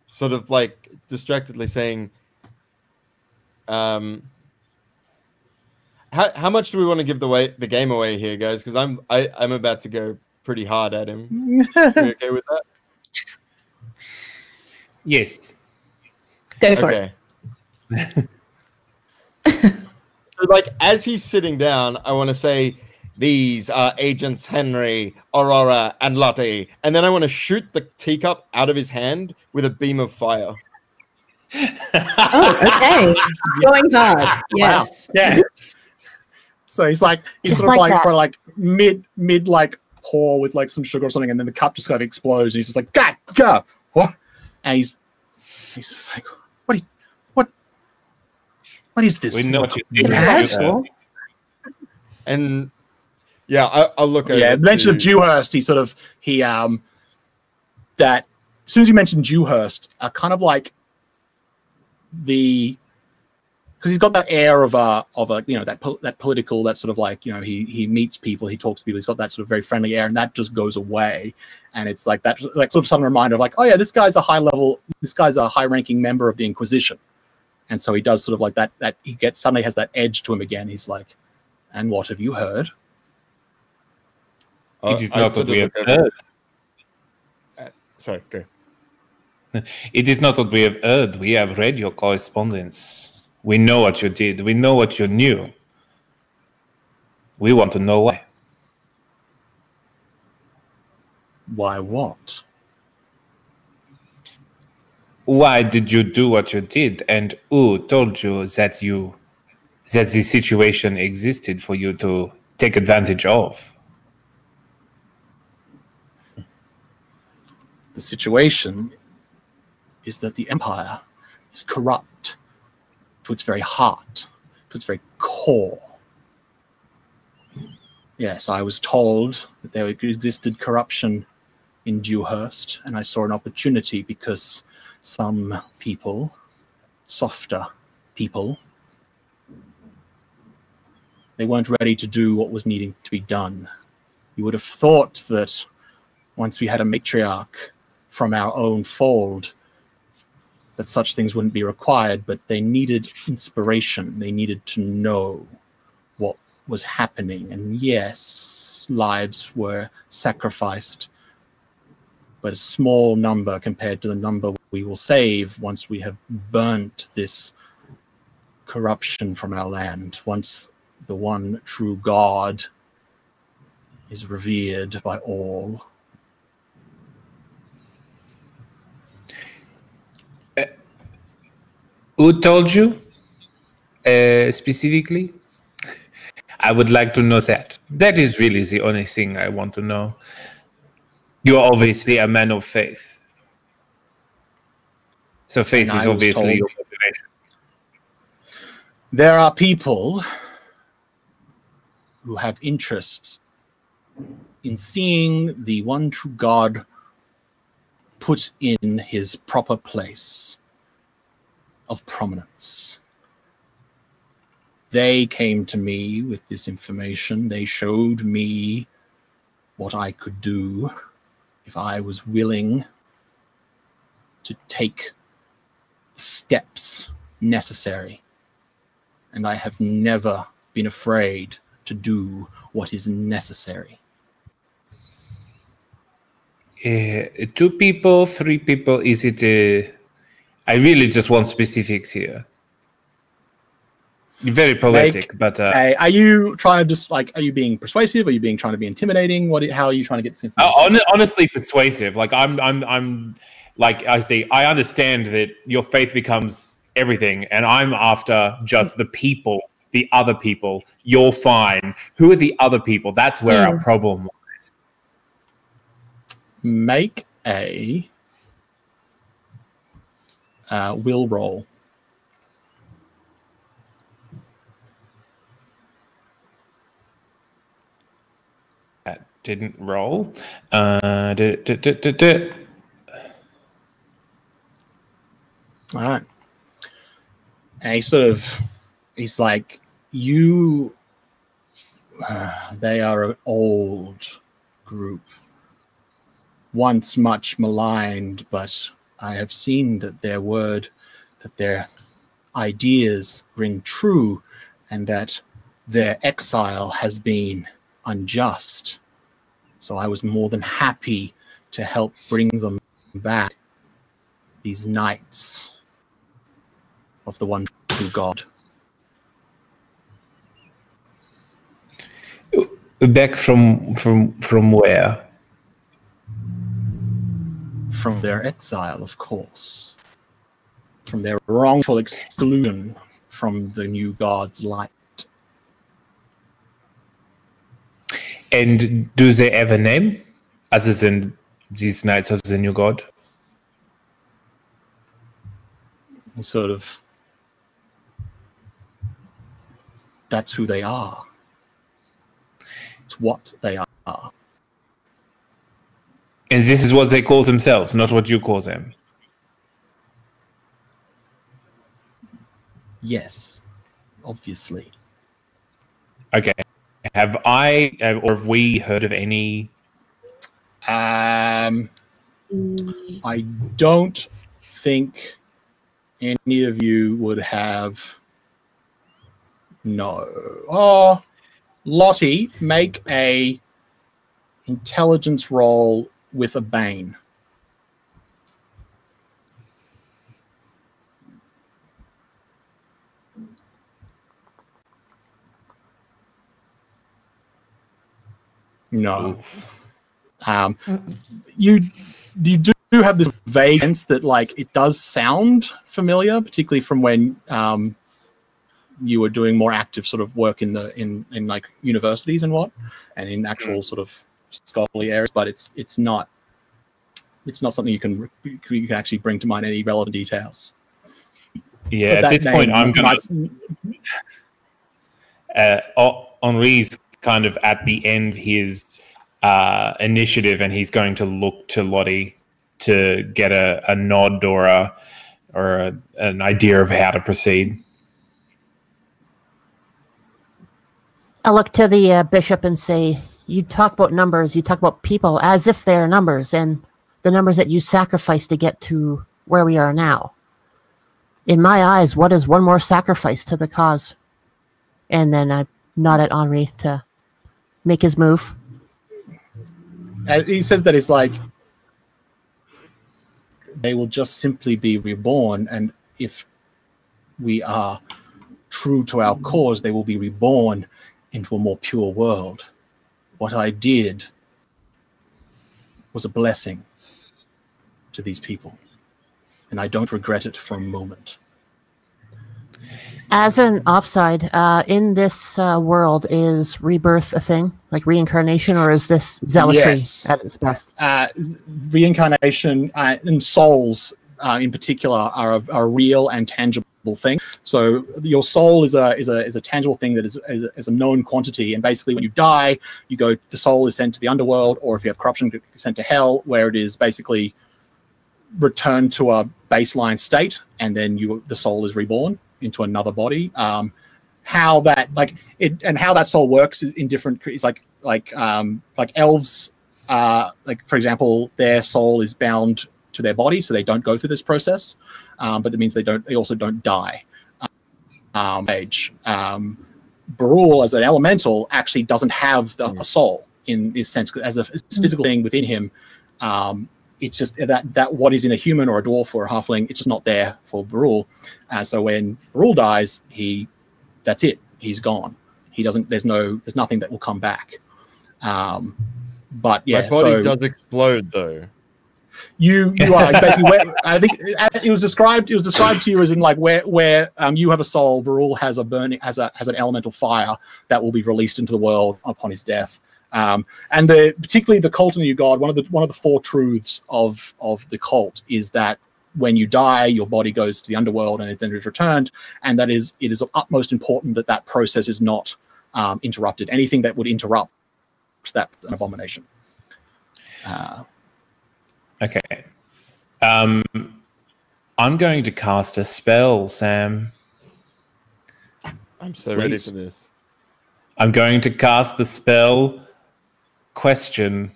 Speaker 5: sort of like distractedly saying, how much do we want to give the game away here, guys? Because I'm about to go pretty hard at him. You okay with that?
Speaker 3: Yes.
Speaker 4: Go for it.
Speaker 5: So, like, as he's sitting down, I want to say, these are Agents Henry, Aurora, and Lottie. And then I want to shoot the teacup out of his hand with a beam of fire.
Speaker 4: Oh, okay. Going hard. Yes.
Speaker 2: Wow. Yeah. So he's sort of like mid like pour with like some sugar or something, and then the cup just kind of explodes, and he's just like, God, what? And he's just like, what is this?
Speaker 3: We know what you did.
Speaker 5: And yeah, I'll look at it.
Speaker 2: Yeah, the mention of Dewhurst, that as soon as you mentioned Dewhurst, kind of like because he's got that air of a that political, that sort of like, he meets people, he talks to people, he's got that sort of very friendly air, and that just goes away, and it's like that like sort of sudden reminder of like, oh yeah, this guy's a high ranking member of the Inquisition, and so he does sort of like that he suddenly has that edge to him again. He's like, and what have you heard?
Speaker 3: It is not what we have heard.
Speaker 5: Sorry, go.
Speaker 3: It is not what we have heard. We have read your correspondence. We know what you did. We know what you knew. We want to know why.
Speaker 2: Why what?
Speaker 3: Why did you do what you did? And who told you that the situation existed for you to take advantage of?
Speaker 2: The situation is that the Empire is corrupt to its very heart, to its very core. Yes, I was told that there existed corruption in Dewhurst, and I saw an opportunity because some people, softer people, they weren't ready to do what was needing to be done. You would have thought that once we had a matriarch from our own fold, that such things wouldn't be required, but they needed inspiration. They needed to know what was happening. And yes, lives were sacrificed, but a small number compared to the number we will save once we have burnt this corruption from our land, once the one true God is revered by all.
Speaker 3: Who told you specifically? I would like to know that. That is really the only thing I want to know. You're obviously a man of faith. So faith is obviously your motivation.
Speaker 2: There are people who have interests in seeing the one true God put in his proper place of prominence. They came to me with this information. They showed me what I could do if I was willing to take steps necessary, and I have never been afraid to do what is necessary.
Speaker 3: 2 people, 3 people, is it... I really just want specifics here. Very poetic, but...
Speaker 2: are you trying to just, like, are you being persuasive? Are you trying to be intimidating? How are you trying to get this information?
Speaker 3: Honestly, persuasive. Like, I'm like, I see, I understand that your faith becomes everything, and I'm after just the people, the other people. You're fine. Who are the other people? That's where our problem lies.
Speaker 2: Make a will roll.
Speaker 3: That didn't roll.
Speaker 2: All right. And he's like, they are an old group, once much maligned, but I have seen that their ideas ring true, and that their exile has been unjust. So I was more than happy to help bring them back, these knights of the one true God.
Speaker 3: Back from where?
Speaker 2: From their exile, of course. From their wrongful exclusion from the new God's light.
Speaker 3: And do they have a name other than these knights of the new God?
Speaker 2: That's who they are. It's what they are.
Speaker 3: And this is what they call themselves, not what you call them.
Speaker 2: Yes, obviously.
Speaker 3: Okay. Have we heard of any?
Speaker 2: I don't think any of you would have. No. Oh, Lottie, make a intelligence roll with a Bane. No. You do have this vague sense that, like, it does sound familiar, particularly from when you were doing more active sort of work in like universities and in actual sort of scholarly areas, but it's not something you can actually bring to mind any relevant details.
Speaker 3: Yeah, at this point, I'm gonna Henri's kind of at the end his initiative, and he's going to look to Lottie to get a nod or an idea of how to proceed.
Speaker 1: I look to the bishop and say, you talk about numbers, you talk about people as if they're numbers, and the numbers that you sacrifice to get to where we are now. In my eyes, what is one more sacrifice to the cause? And then I nod at Henri to make his move.
Speaker 2: He says that it's like, they will just simply be reborn, and if we are true to our cause, they will be reborn into a more pure world. What I did was a blessing to these people, and I don't regret it for a moment.
Speaker 1: As an offside, in this world, is rebirth a thing, like reincarnation, or is this zealotry at its best?
Speaker 2: Reincarnation and souls, in particular, are a real and tangible thing. So your soul is a tangible thing that is a known quantity, and basically when you die, the soul is sent to the underworld, or if you have corruption, sent to hell, where it is basically returned to a baseline state, and then the soul is reborn into another body. How that soul works is in different. It's like elves. Like, for example, their soul is bound to their body, so they don't go through this process. But that means they also don't die. Age. Barul, as an elemental, actually doesn't have a soul in this sense. As a physical thing within him, it's just that what is in a human or a dwarf or a halfling, it's just not there for Barul. So when Barul dies, that's it. He's gone. He doesn't. There's nothing that will come back. But yeah,
Speaker 5: my body does explode though.
Speaker 2: You are basically where I think it was described to you as in like where you have a soul, Barul has an elemental fire that will be released into the world upon his death. And particularly the cult in you God, one of the four truths of the cult is that when you die, your body goes to the underworld and then is returned, and it is of utmost important that process is not interrupted. Anything that would interrupt that's an abomination.
Speaker 3: Okay. I'm going to cast a spell, Sam.
Speaker 5: I'm so ready for this.
Speaker 3: I'm going to cast the spell question.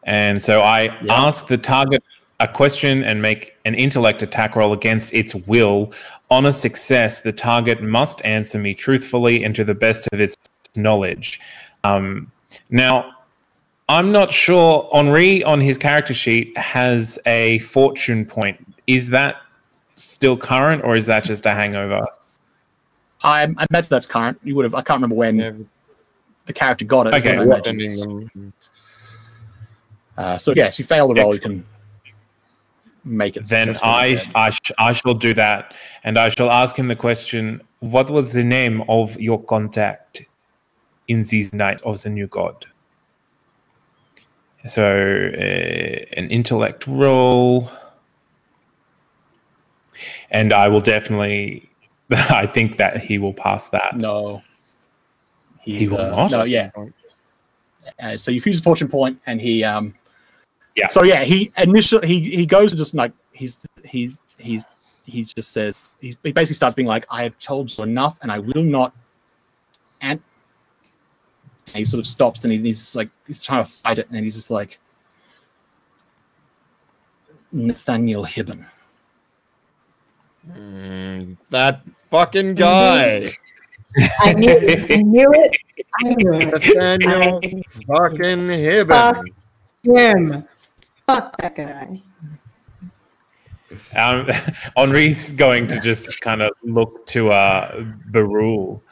Speaker 3: And so I ask the target a question and make an intellect attack roll against its will. On a success, the target must answer me truthfully and to the best of its knowledge. Now, I'm not sure. Henri on his character sheet has a fortune point. Is that still current, or is that just a hangover?
Speaker 2: I bet that's current. You would have. I can't remember when the character got it.
Speaker 3: Okay.
Speaker 2: So yeah, if you fail the roll, you can make it.
Speaker 3: Then I shall do that, and I shall ask him the question: what was the name of your contact in these nights of the new god? So an intellect roll, and I will definitely. I think that he will pass that.
Speaker 2: No,
Speaker 3: he will not.
Speaker 2: No, yeah. So you fuse a fortune point, and he.
Speaker 3: Yeah.
Speaker 2: So yeah, he initially he goes to just like he just says he basically starts being like, I have told you enough, and I will not. And he sort of stops, and he's trying to fight it, and he's just like, Nathaniel Hibben.
Speaker 5: That fucking guy.
Speaker 4: I knew it.
Speaker 5: Nathaniel fucking Hibben.
Speaker 4: Fuck him. Fuck that guy.
Speaker 3: Henri's going to just kind of look to Barul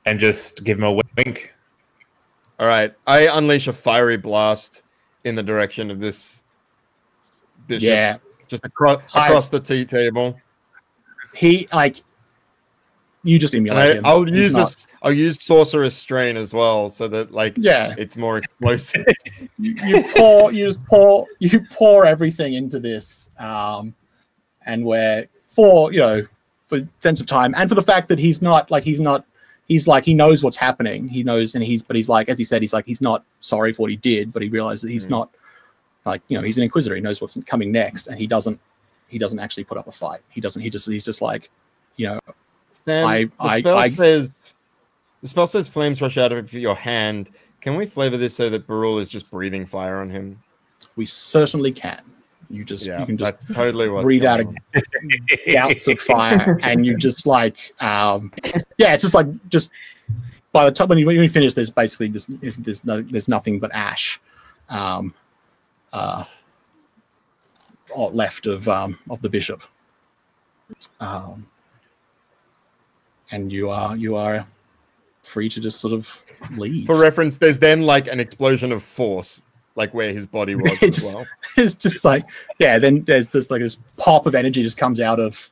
Speaker 3: and just give him a wink.
Speaker 5: All right, I unleash a fiery blast in the direction of this bishop.
Speaker 2: Yeah,
Speaker 5: just across the tea table.
Speaker 2: You just emulate him.
Speaker 5: I'll use sorcerer's strain as well, so that it's more explosive.
Speaker 2: you pour everything into this, and for sense of time, and for the fact that he knows what's happening. He knows, and he's like, as he said, he's not sorry for what he did, but he realized that he's not he's an inquisitor. He knows what's coming next, and he doesn't actually put up a fight. He's just like,
Speaker 5: Sam, the spell says flames rush out of your hand. Can we flavor this so that Barul is just breathing fire on him?
Speaker 2: We certainly can. You can just
Speaker 5: that's totally
Speaker 2: breathe out gouts of fire, and you just it's just by the time when you finish, there's basically there's nothing but ash, left of the bishop, and you are free to just sort of leave.
Speaker 5: For reference, there's then an explosion of force. Where his body was as well.
Speaker 2: It's just then there's this pop of energy just comes out of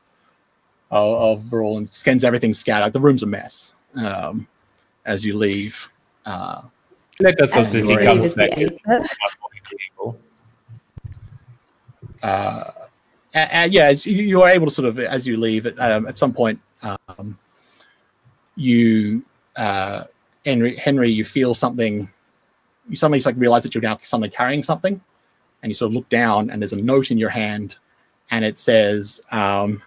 Speaker 2: Barul and sends everything scattered. The room's a mess as you leave.
Speaker 3: Let us hope that he comes back.
Speaker 2: You are able to sort of, as you leave, at some point, Henry, you feel something. You suddenly realize that you're now suddenly carrying something, and you sort of look down, and there's a note in your hand, and it says, it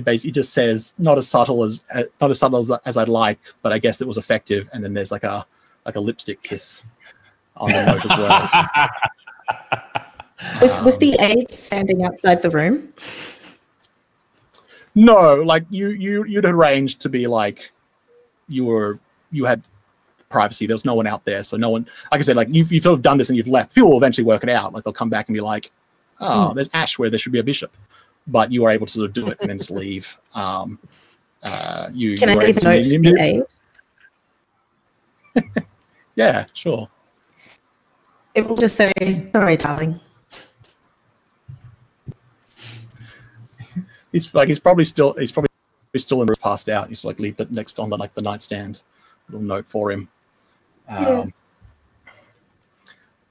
Speaker 2: basically just says, not as subtle as I'd like, but I guess it was effective. And then there's a lipstick kiss on the note as well.
Speaker 4: Was the aide standing outside the room?
Speaker 2: No, like you'd arranged to be like you had privacy. There was no one out there, so no one. Like I said, like you've sort of done this and you've left. People will eventually work it out. Like they'll come back and be like, "Oh, there's ash where there should be a bishop," but you were able to sort of do it and then just leave.
Speaker 4: Can I leave a note for the aide?
Speaker 2: Yeah, sure.
Speaker 4: It will just say, "Sorry, darling."
Speaker 2: He's probably still in the room, passed out. You just like leave the next on the nightstand, a little note for him.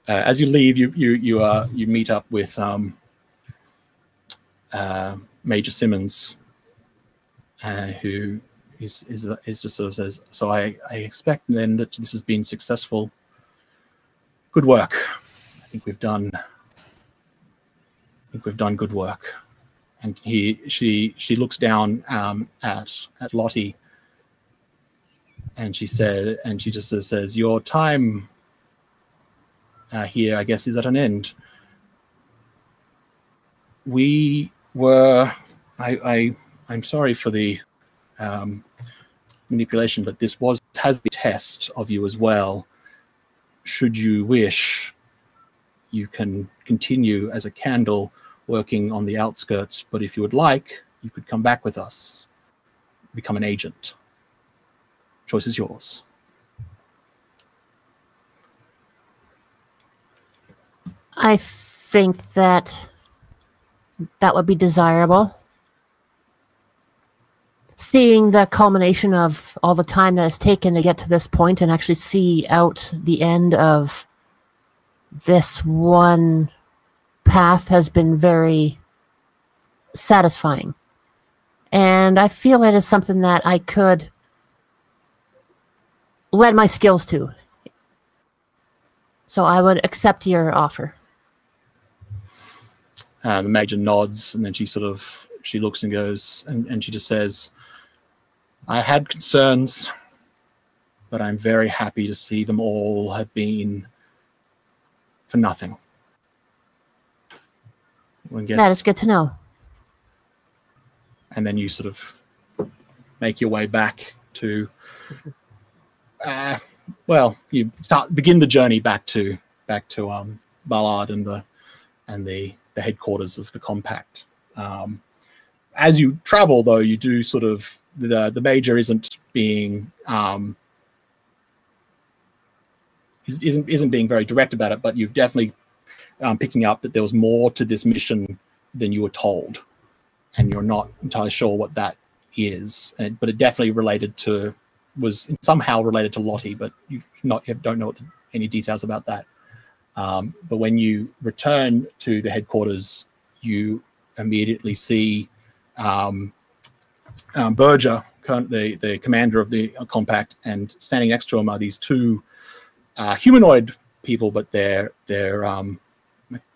Speaker 2: As you leave, you meet up with Major Simmons, who is just sort of says, "So I expect then that this has been successful. Good work. I think we've done good work." And she looks down at Lottie, and she just says, "Your time here, I guess, is at an end. We were, I'm sorry for the manipulation, but this has been a test of you as well. Should you wish, you can continue as a candle working on the outskirts, but if you would like, you could come back with us, become an agent. Choice is yours."
Speaker 1: I think that would be desirable. Seeing the culmination of all the time that it's taken to get to this point and actually see out the end of this one path has been very satisfying. And I feel it is something that I could lend my skills to. So I would accept your offer.
Speaker 2: The Major nods, and then she looks and goes, and she just says, "I had concerns, but I'm very happy to see them all have been for nothing."
Speaker 1: That is good to know.
Speaker 2: And then you sort of make your way back to, you begin the journey back to Ballard and the headquarters of the Compact. As you travel, though, you do sort of the Major isn't being isn't being very direct about it, but you've definitely picking up that there was more to this mission than you were told, and you're not entirely sure what that is. But it definitely was somehow related to Lottie, but you don't know any details about that. But when you return to the headquarters, you immediately see Berger, the commander of the Compact, and standing next to him are these two humanoid people, but their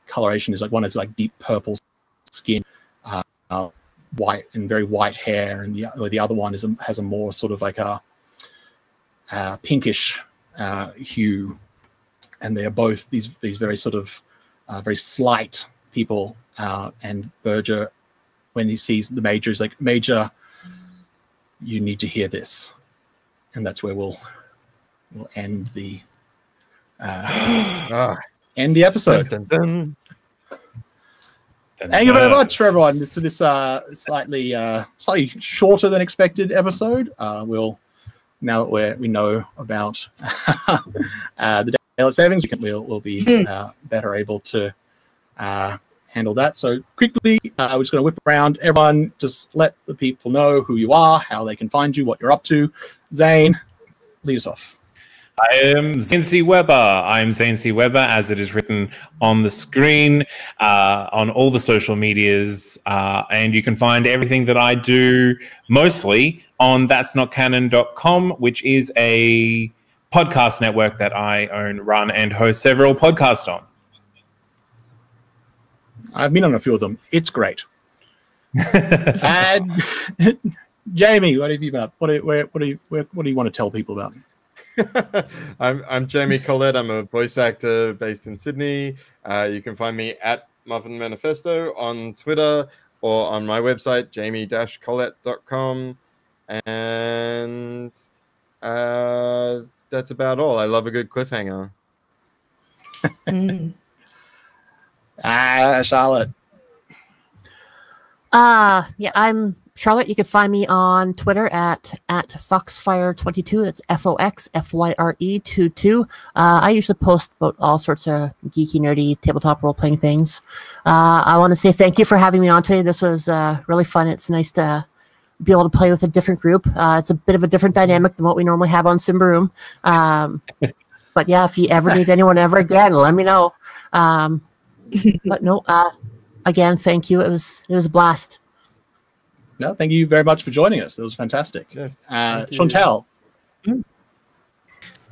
Speaker 2: coloration is like, one is like deep purple skin, white and very white hair, and the other one has a more sort of like a pinkish hue, and they are both these very sort of very slight people. And Berger, when he sees the Major, is like, "Major, you need to hear this," and that's where we'll end the episode.
Speaker 5: Dun, dun, dun.
Speaker 2: Thank you very much for everyone for this slightly shorter than expected episode. Now that we know about the daylight savings, we'll be better able to handle that. So quickly, we're just going to whip around. Everyone, just let the people know who you are, how they can find you, what you're up to. Zane, lead us off.
Speaker 3: I am Zane C. Weber. I'm Zane C. Weber, as it is written on the screen, on all the social medias. And you can find everything that I do mostly on that'snotcanon.com, which is a podcast network that I own, run, and host several podcasts on.
Speaker 2: I've been on a few of them. It's great. And Jamie, what have you been up? What do you want to tell people about?
Speaker 5: I'm Jamie Collette. I'm a voice actor based in Sydney. You can find me at Muffin Manifesto on Twitter or on my website, jamie-collette.com. And that's about all. I love a good cliffhanger.
Speaker 2: Charlotte.
Speaker 1: Yeah, I'm Charlotte. You can find me on Twitter at Foxfire22. That's FOXFYRE22. I usually post about all sorts of geeky, nerdy tabletop role-playing things. I want to say thank you for having me on today. This was really fun. It's nice to be able to play with a different group. It's a bit of a different dynamic than what we normally have on Simbaroom. But yeah, if you ever need anyone ever again, let me know. But no, again, thank you. It was a blast.
Speaker 2: No, thank you very much for joining us. That was fantastic.
Speaker 5: Yes,
Speaker 2: Chantal.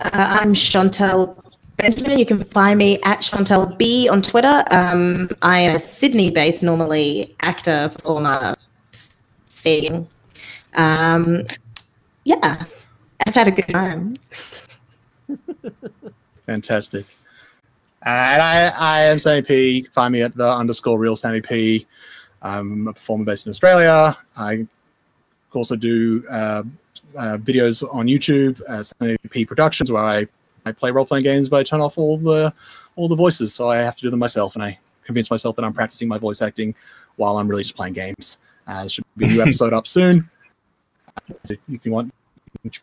Speaker 4: I'm Chantal Benjamin. You can find me at Chantal B on Twitter. I am a Sydney-based, normally actor, performer, thing. Yeah, I've had a good time.
Speaker 2: Fantastic. And I am Sammy P. You can find me at _real Sammy P. I'm a performer based in Australia. I also do videos on YouTube at Sammy P Productions, where I play role-playing games, but I turn off all the voices, so I have to do them myself, and I convince myself that I'm practicing my voice acting while I'm really just playing games. There should be a new episode up soon. If you want,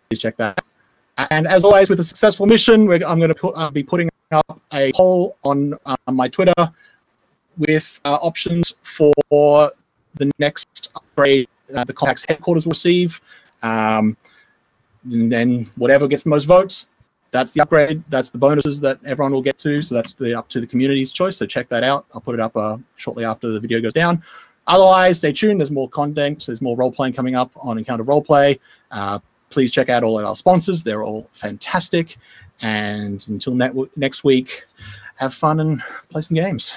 Speaker 2: please check that. And as always, with a successful mission, I'm going to be putting up a poll on my Twitter with options for the next upgrade the Contact's headquarters will receive. And then whatever gets the most votes, that's the upgrade. That's the bonuses that everyone will get to. So that's up to the community's choice. So check that out. I'll put it up shortly after the video goes down. Otherwise, stay tuned. There's more content. There's more role-playing coming up on Encounter Roleplay. Please check out all of our sponsors. They're all fantastic. And until next week, have fun and play some games.